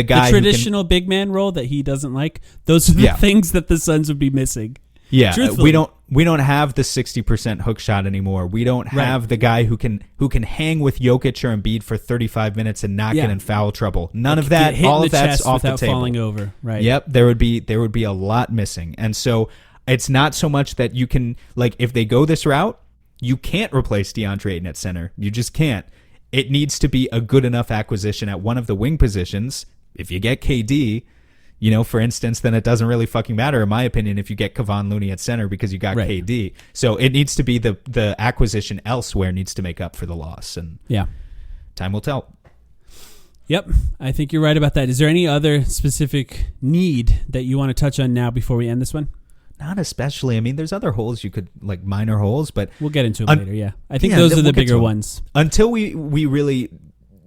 guy, the traditional big man role that he doesn't like. Those are the things that the Suns would be missing. Yeah, we don't have the 60% hook shot anymore. We don't have the guy who can hang with Jokic or Embiid for 35 minutes and not get in foul trouble. None of that. All of that's off the table. Falling over. Right. Yep. There would be a lot missing, and so it's not so much that you can, like, if they go this route, you can't replace DeAndre Ayton at center. You just can't. It needs to be a good enough acquisition at one of the wing positions. If you get KD, for instance, then it doesn't really fucking matter, in my opinion, if you get Kevon Looney at center because you got KD. So it needs to be the acquisition elsewhere needs to make up for the loss. And time will tell. Yep, I think you're right about that. Is there any other specific need that you want to touch on now before we end this one? Not especially. I mean, there's other holes you could, like minor holes, but we'll get into them later. Yeah, I think those are the bigger ones. Until we really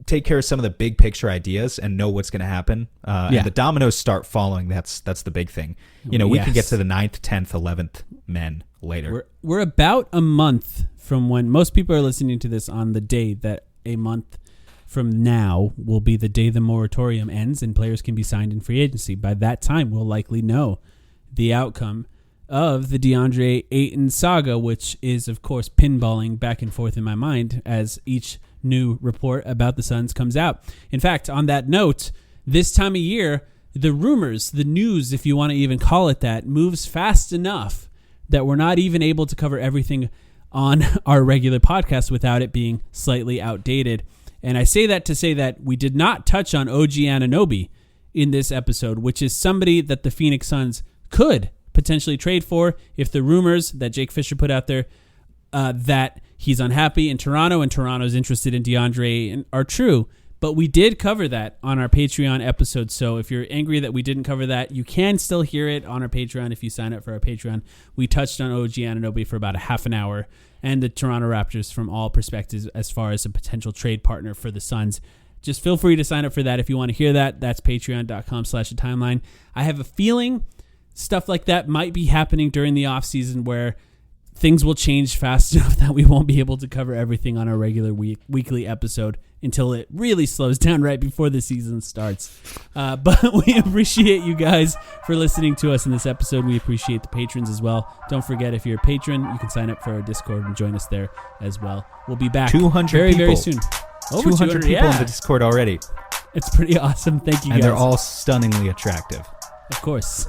take care of some of the big picture ideas and know what's going to happen, and the dominoes start falling. That's the big thing. We can get to the 9th, 10th, 11th men later. We're about a month from when most people are listening to this on the day that a month from now will be the day the moratorium ends and players can be signed in free agency. By that time, we'll likely know the outcome of the DeAndre Ayton saga, which is, of course, pinballing back and forth in my mind as each new report about the Suns comes out. In fact, on that note, this time of year, the rumors, the news, if you want to even call it that, moves fast enough that we're not even able to cover everything on our regular podcast without it being slightly outdated. And I say that to say that we did not touch on OG Anunoby in this episode, which is somebody that the Phoenix Suns could potentially trade for if the rumors that Jake Fisher put out there that he's unhappy in Toronto and Toronto's interested in DeAndre are true. But we did cover that on our Patreon episode. So if you're angry that we didn't cover that, you can still hear it on our Patreon if you sign up for our Patreon. We touched on OG Anunoby for about a half an hour and the Toronto Raptors from all perspectives as far as a potential trade partner for the Suns. Just feel free to sign up for that if you want to hear that. That's patreon.com/thetimeline. I have a feeling stuff like that might be happening during the offseason where things will change fast enough that we won't be able to cover everything on our regular weekly episode until it really slows down right before the season starts. But we appreciate you guys for listening to us in this episode. We appreciate the patrons as well. Don't forget, if you're a patron, you can sign up for our Discord and join us there as well. We'll be back 200 very, people. very soon. Over 200 people in the Discord already. It's pretty awesome. Thank you, guys. And they're all stunningly attractive. Of course.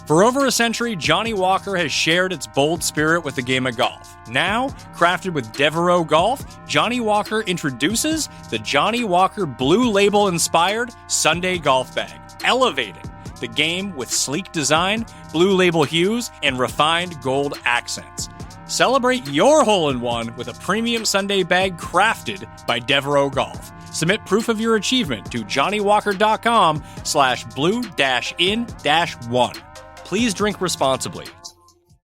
For over a century, Johnny Walker has shared its bold spirit with the game of golf. Now, crafted with Devereaux Golf, Johnny Walker introduces the Johnny Walker Blue Label-inspired Sunday Golf Bag, elevating the game with sleek design, Blue Label hues, and refined gold accents. Celebrate your hole-in-one with a premium Sunday bag crafted by Devereaux Golf. Submit proof of your achievement to johnnywalker.com/blue-in-1. Please drink responsibly.